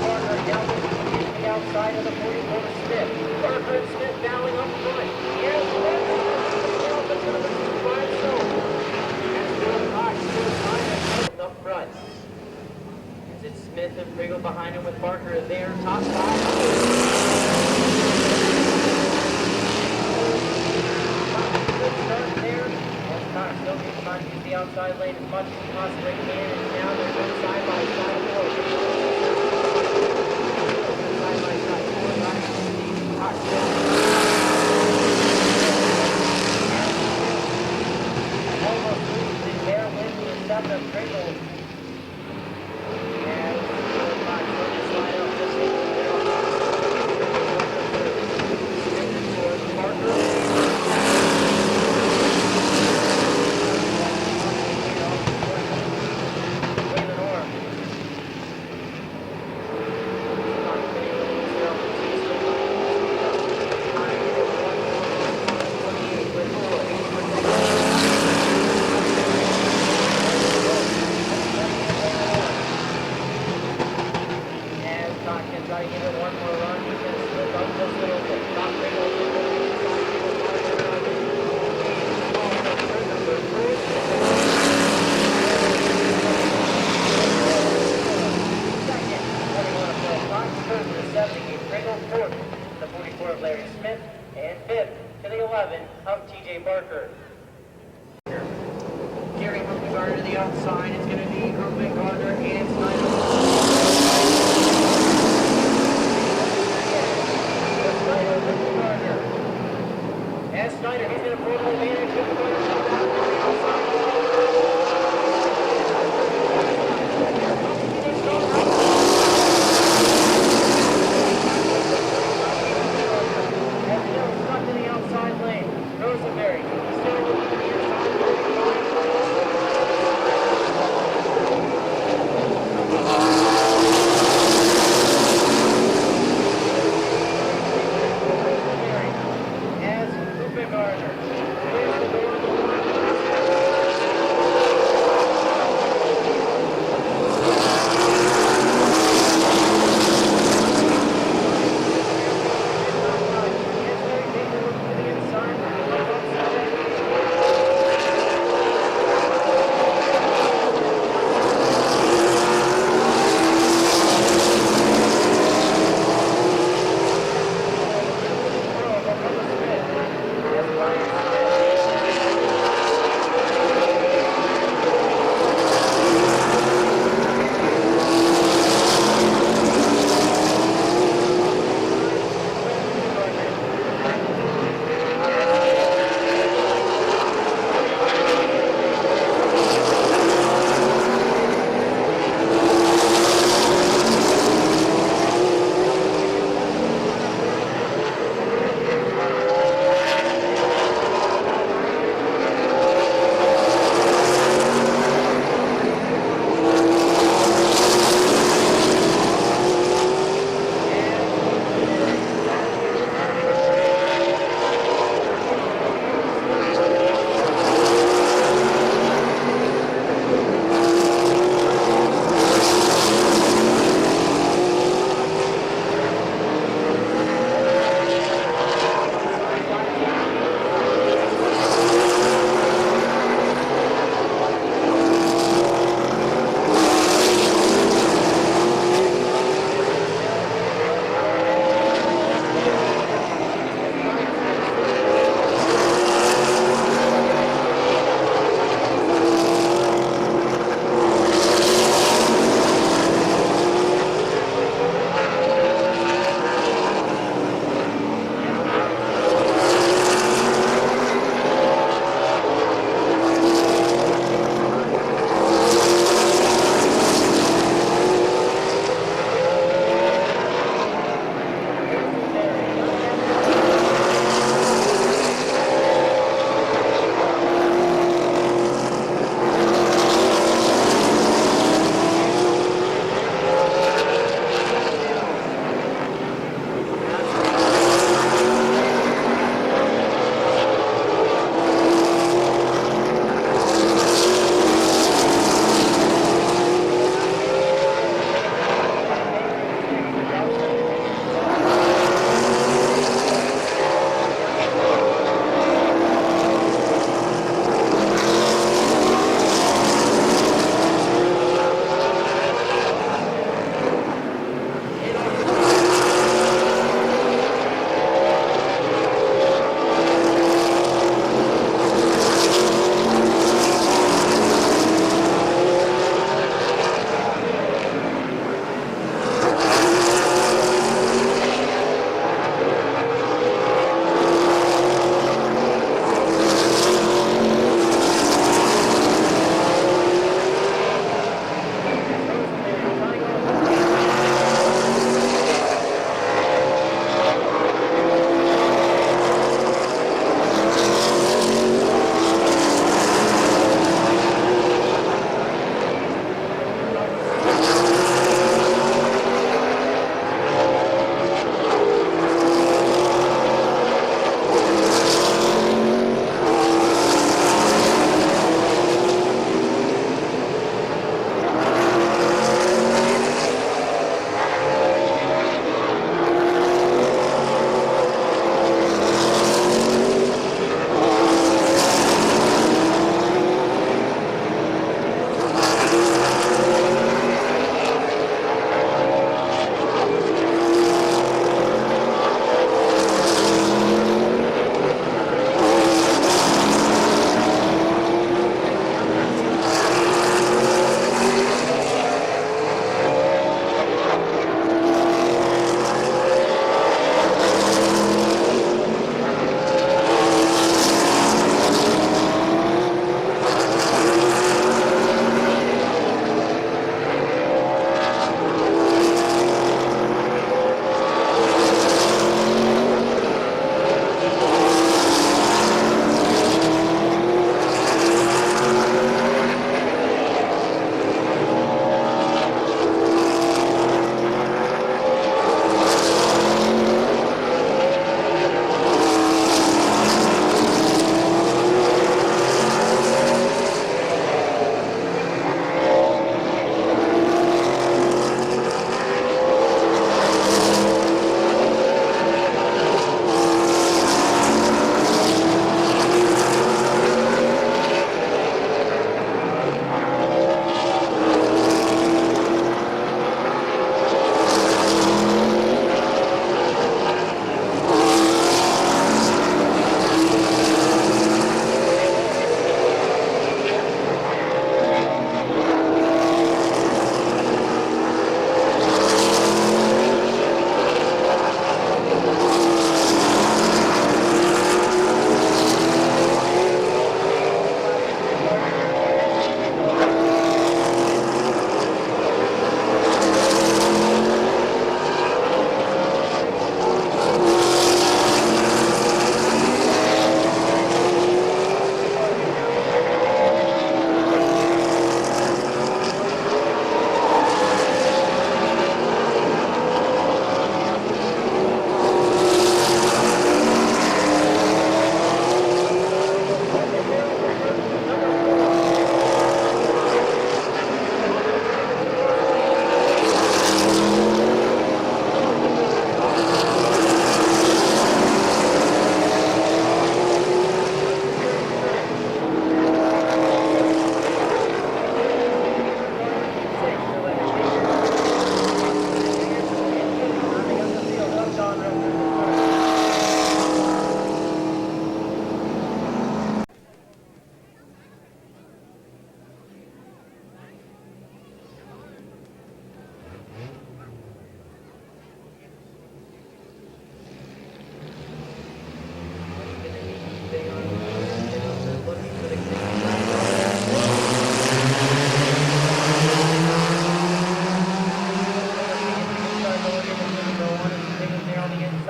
Barker down the outside of the 44 to Smith. Barker and Smith battling up front. Yes, Smith is going to be wide zone. As Will Cox still trying to up front. As it's Smith and Pringle behind him with Barker there. Top side. Good start there. As Cox still keeps trying to use the outside lane as much as he possibly can. And now they're going side by side. Side by side. Cox still. Almost losing there, wins the 7 of Pringle. And Cox going to slide up this one there. Towards Barker. Try to give it one more run. He's going to slip up just a little bit. Top Pringle. Second, 41 of Phil Cox. Third to the 70, Pringle. Fourth, the 44 of Larry Smith. And fifth to the 11 of TJ Barker. Gary moving Gardner to the outside. It's going to be Groupman, Gardner, and Snyder. As Snyder, he's going to pull the advantage with the As Hill stuck to the outside lane. Rosenberry still looking to the inside.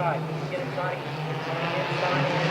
outside. Get inside. Inside.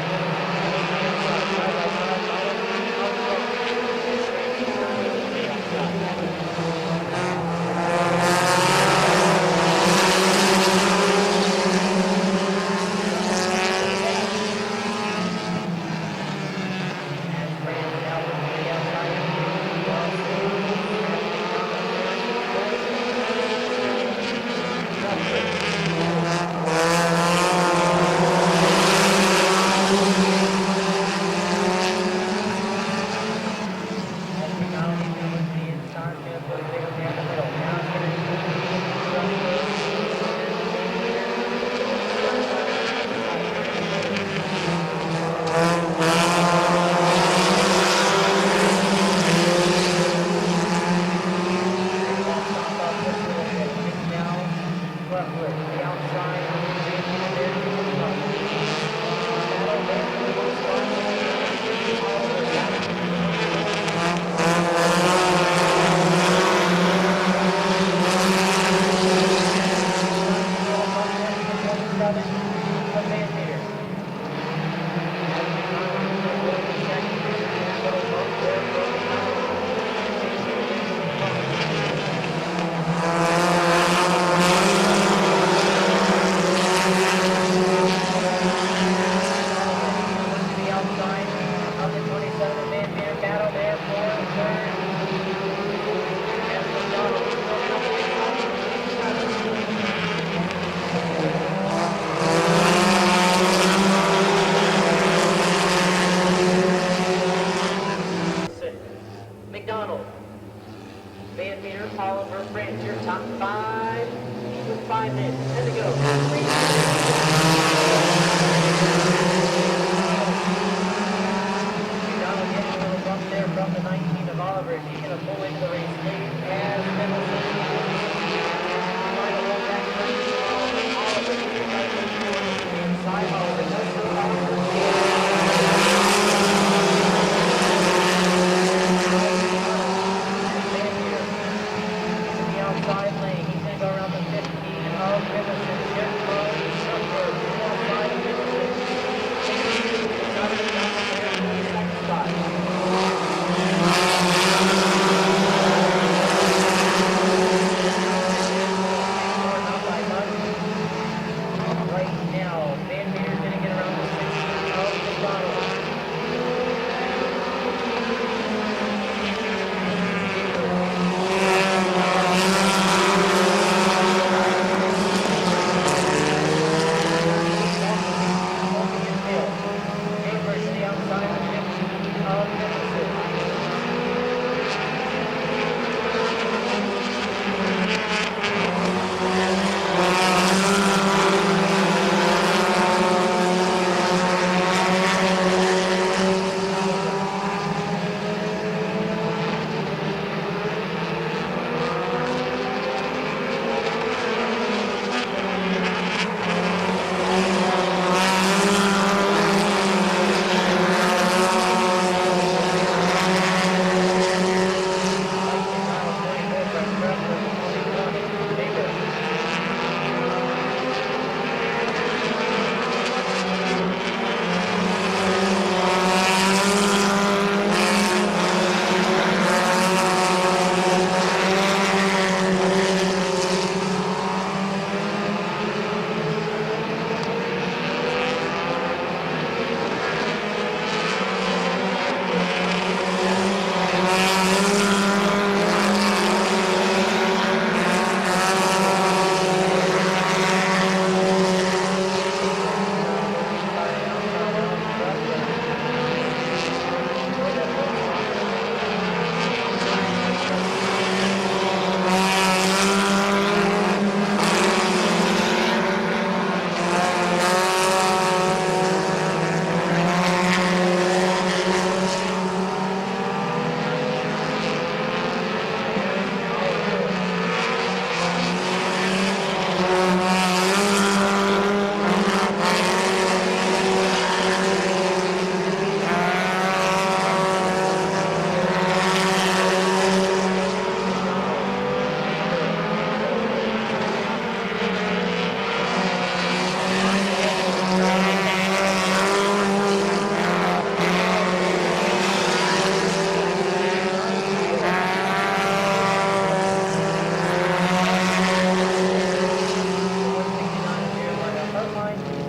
Side by side.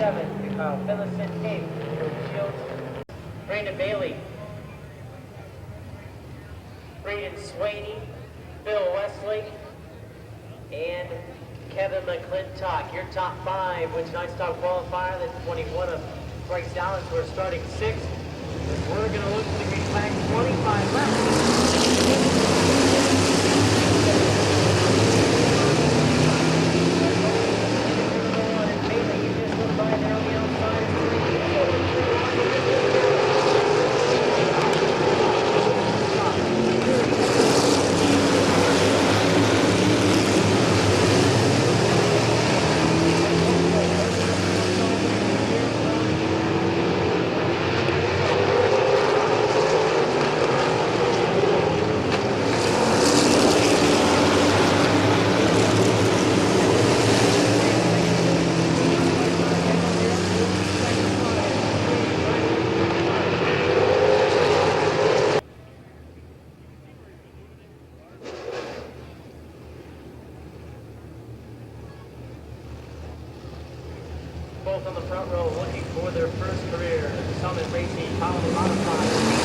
7, Kyle Finlayson. 8, Jordan Shields. Brandon Bailey. Braden Swaney. Bill Wesley. And Kevin McClintock. Your top 5 with tonight's top qualifier. That's 21 of Bryce Dallas. We're starting 6th. We're going to look for the green flag. 25 left. Both on the front row looking for their first career. Summit Racing, Colony Modified.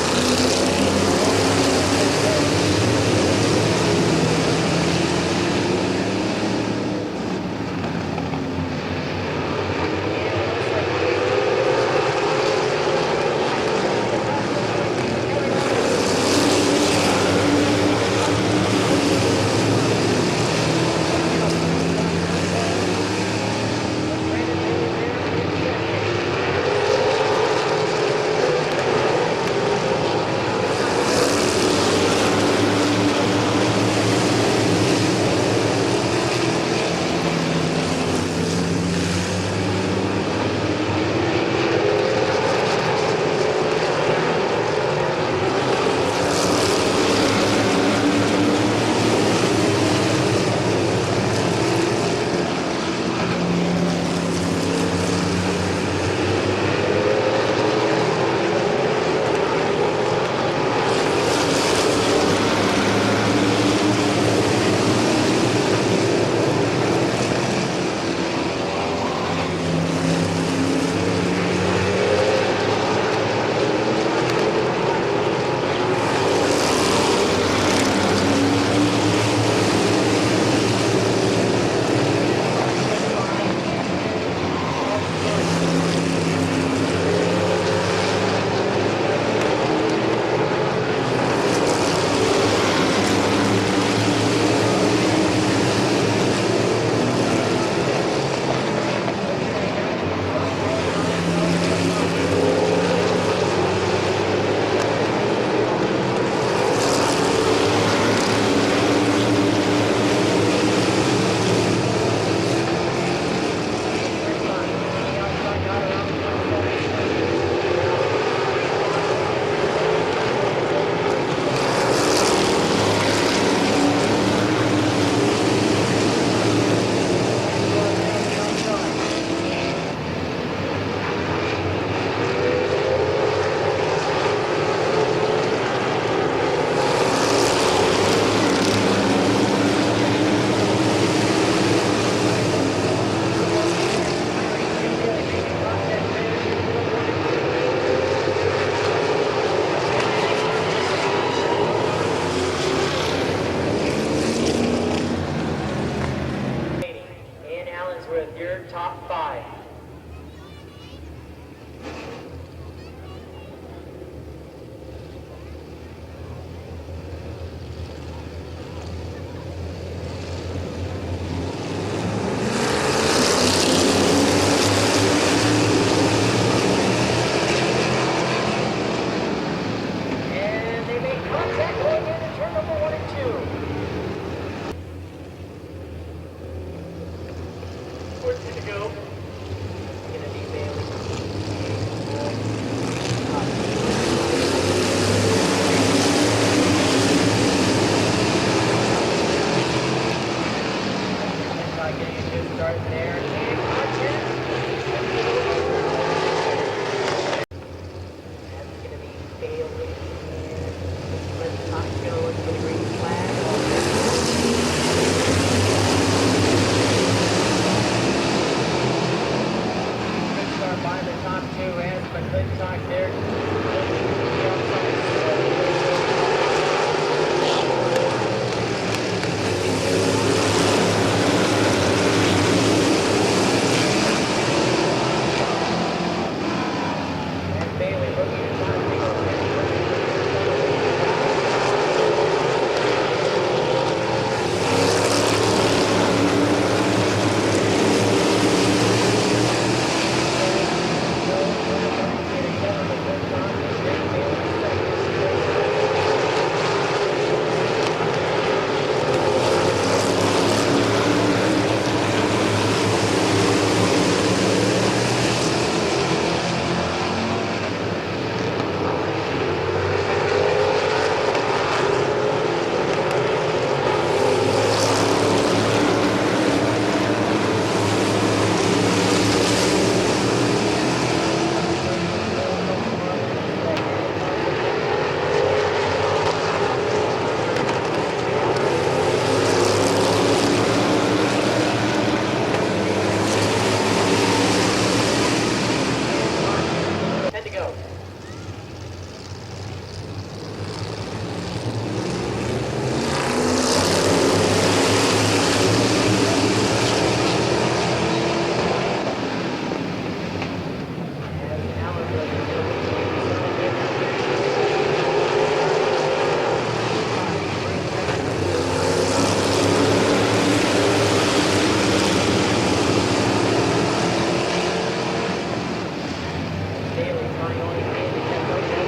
finally handicapped out there.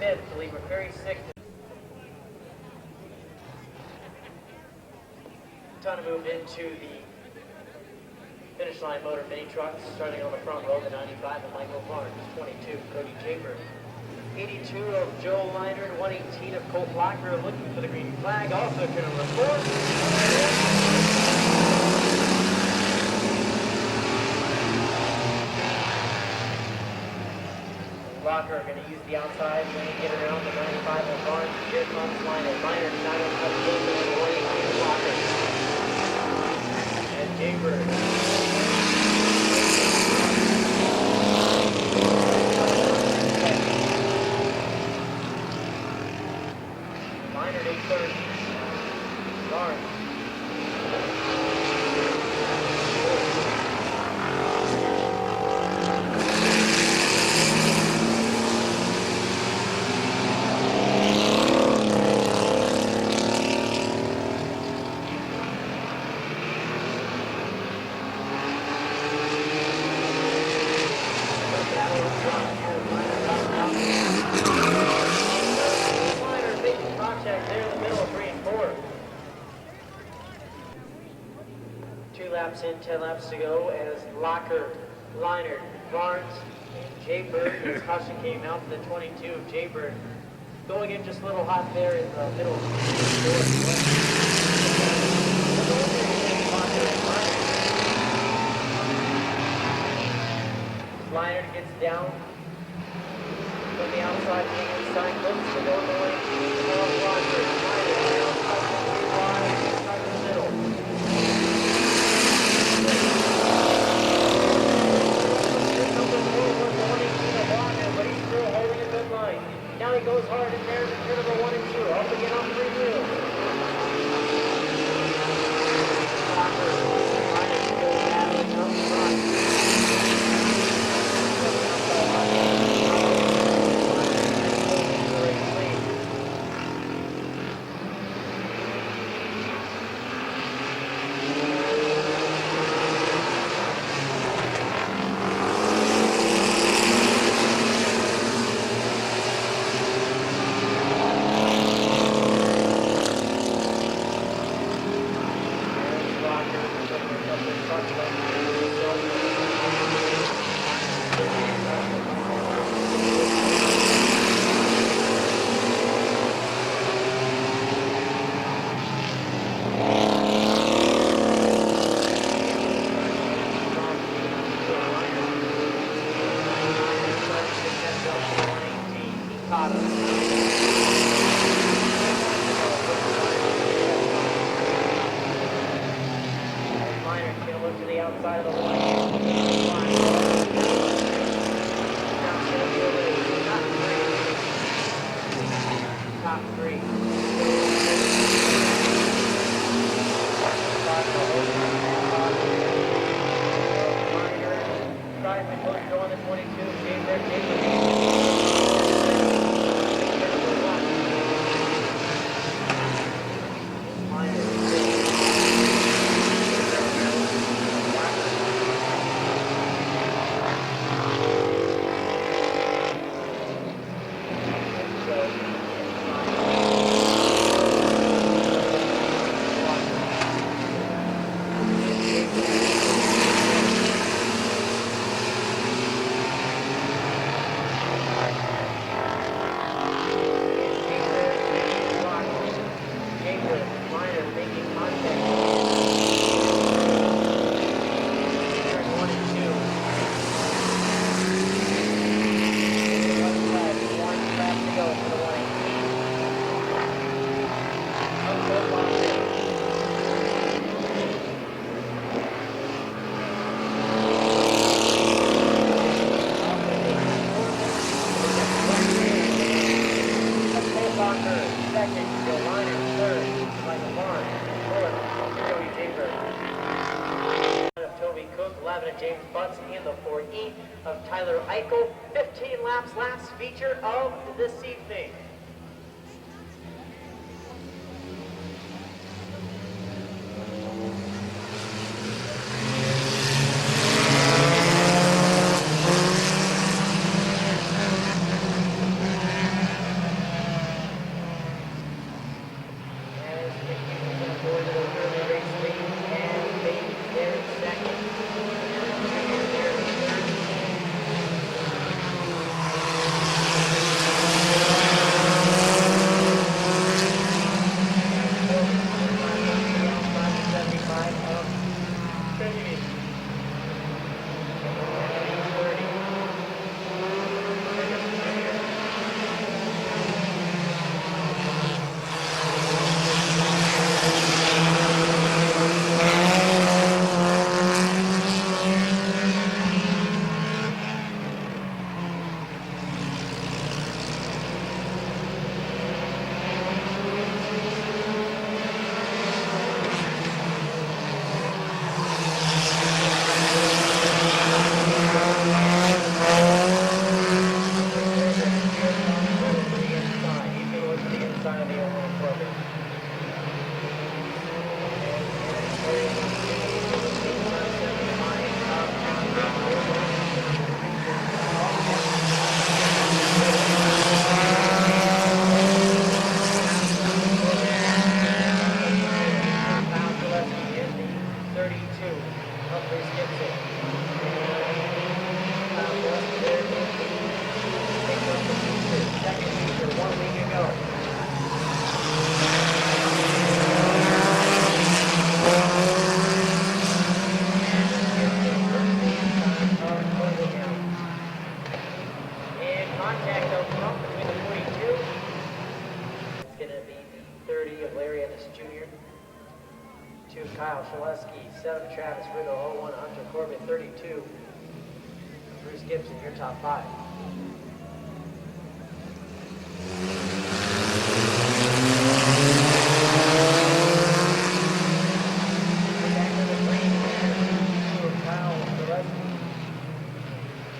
And the McCreary is down to Ton moved into the finish line motor mini trucks, starting on the front row, the 95 of Michael Barnes, 22 Cody Jaber, 82 of Joe Leinert, 118 of Colt Locker, looking for the green flag, also going to report. Locker going to use the outside when he get around the 95 of Barnes. Here comes Leinert. Leinert not on top of the 118 of Locker. And Jaybird. Leinert in third. Barnes. Laps in, 10 laps to go as Locker, Leinert, Barnes, and Jaybird. As caution came out for the 22 of Jaybird. Going in just a little hot there in the middle. Leinert gets down from the outside to the inside, looks to go the way of Locker. Leinert outside the middle. But he's still holding a good line. Now he goes hard and there's a turn number 1 and 2. Up again on 3 wheels. Locker, still battling up front. outside of the line. Top three. Starting to push on the 22. James there, James Butts in the 4E of Tyler Eichel. 15 laps, last feature of this evening. Kyle Shaleski, 7 Travis Riddle, 01 Hunter Corbett, 32. Bruce Gibson, your top 5. Back to the green man, Kyle Shaleski.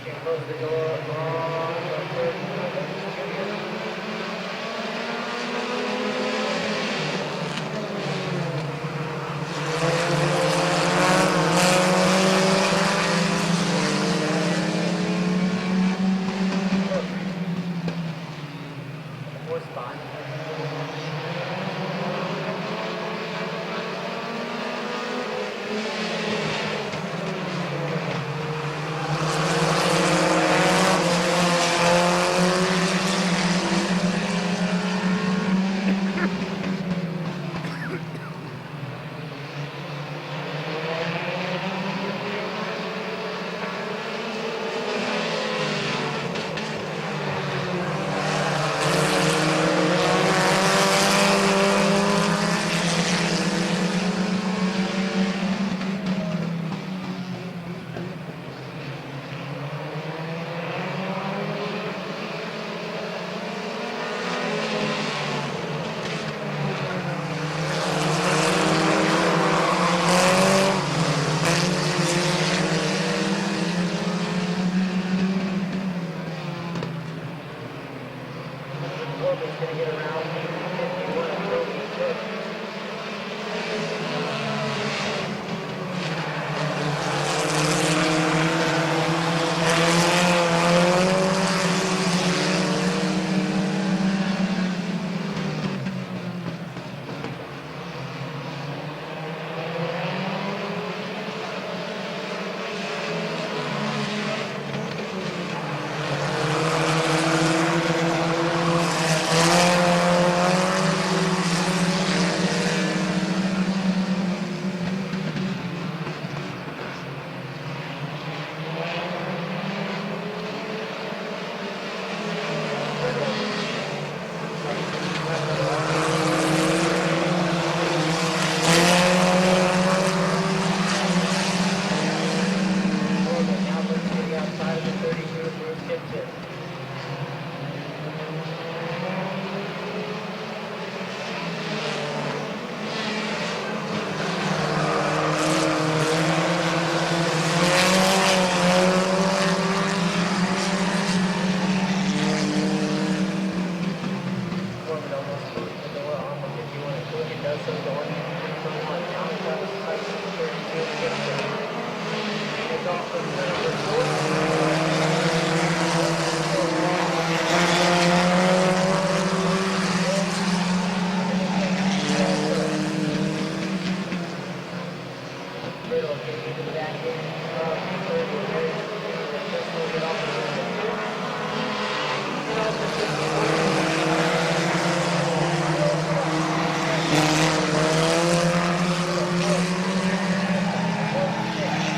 Can close the door on the third junior. going. Number 1, Thomas Evans, Tyson 32 to get up to 9. It's off from number 4.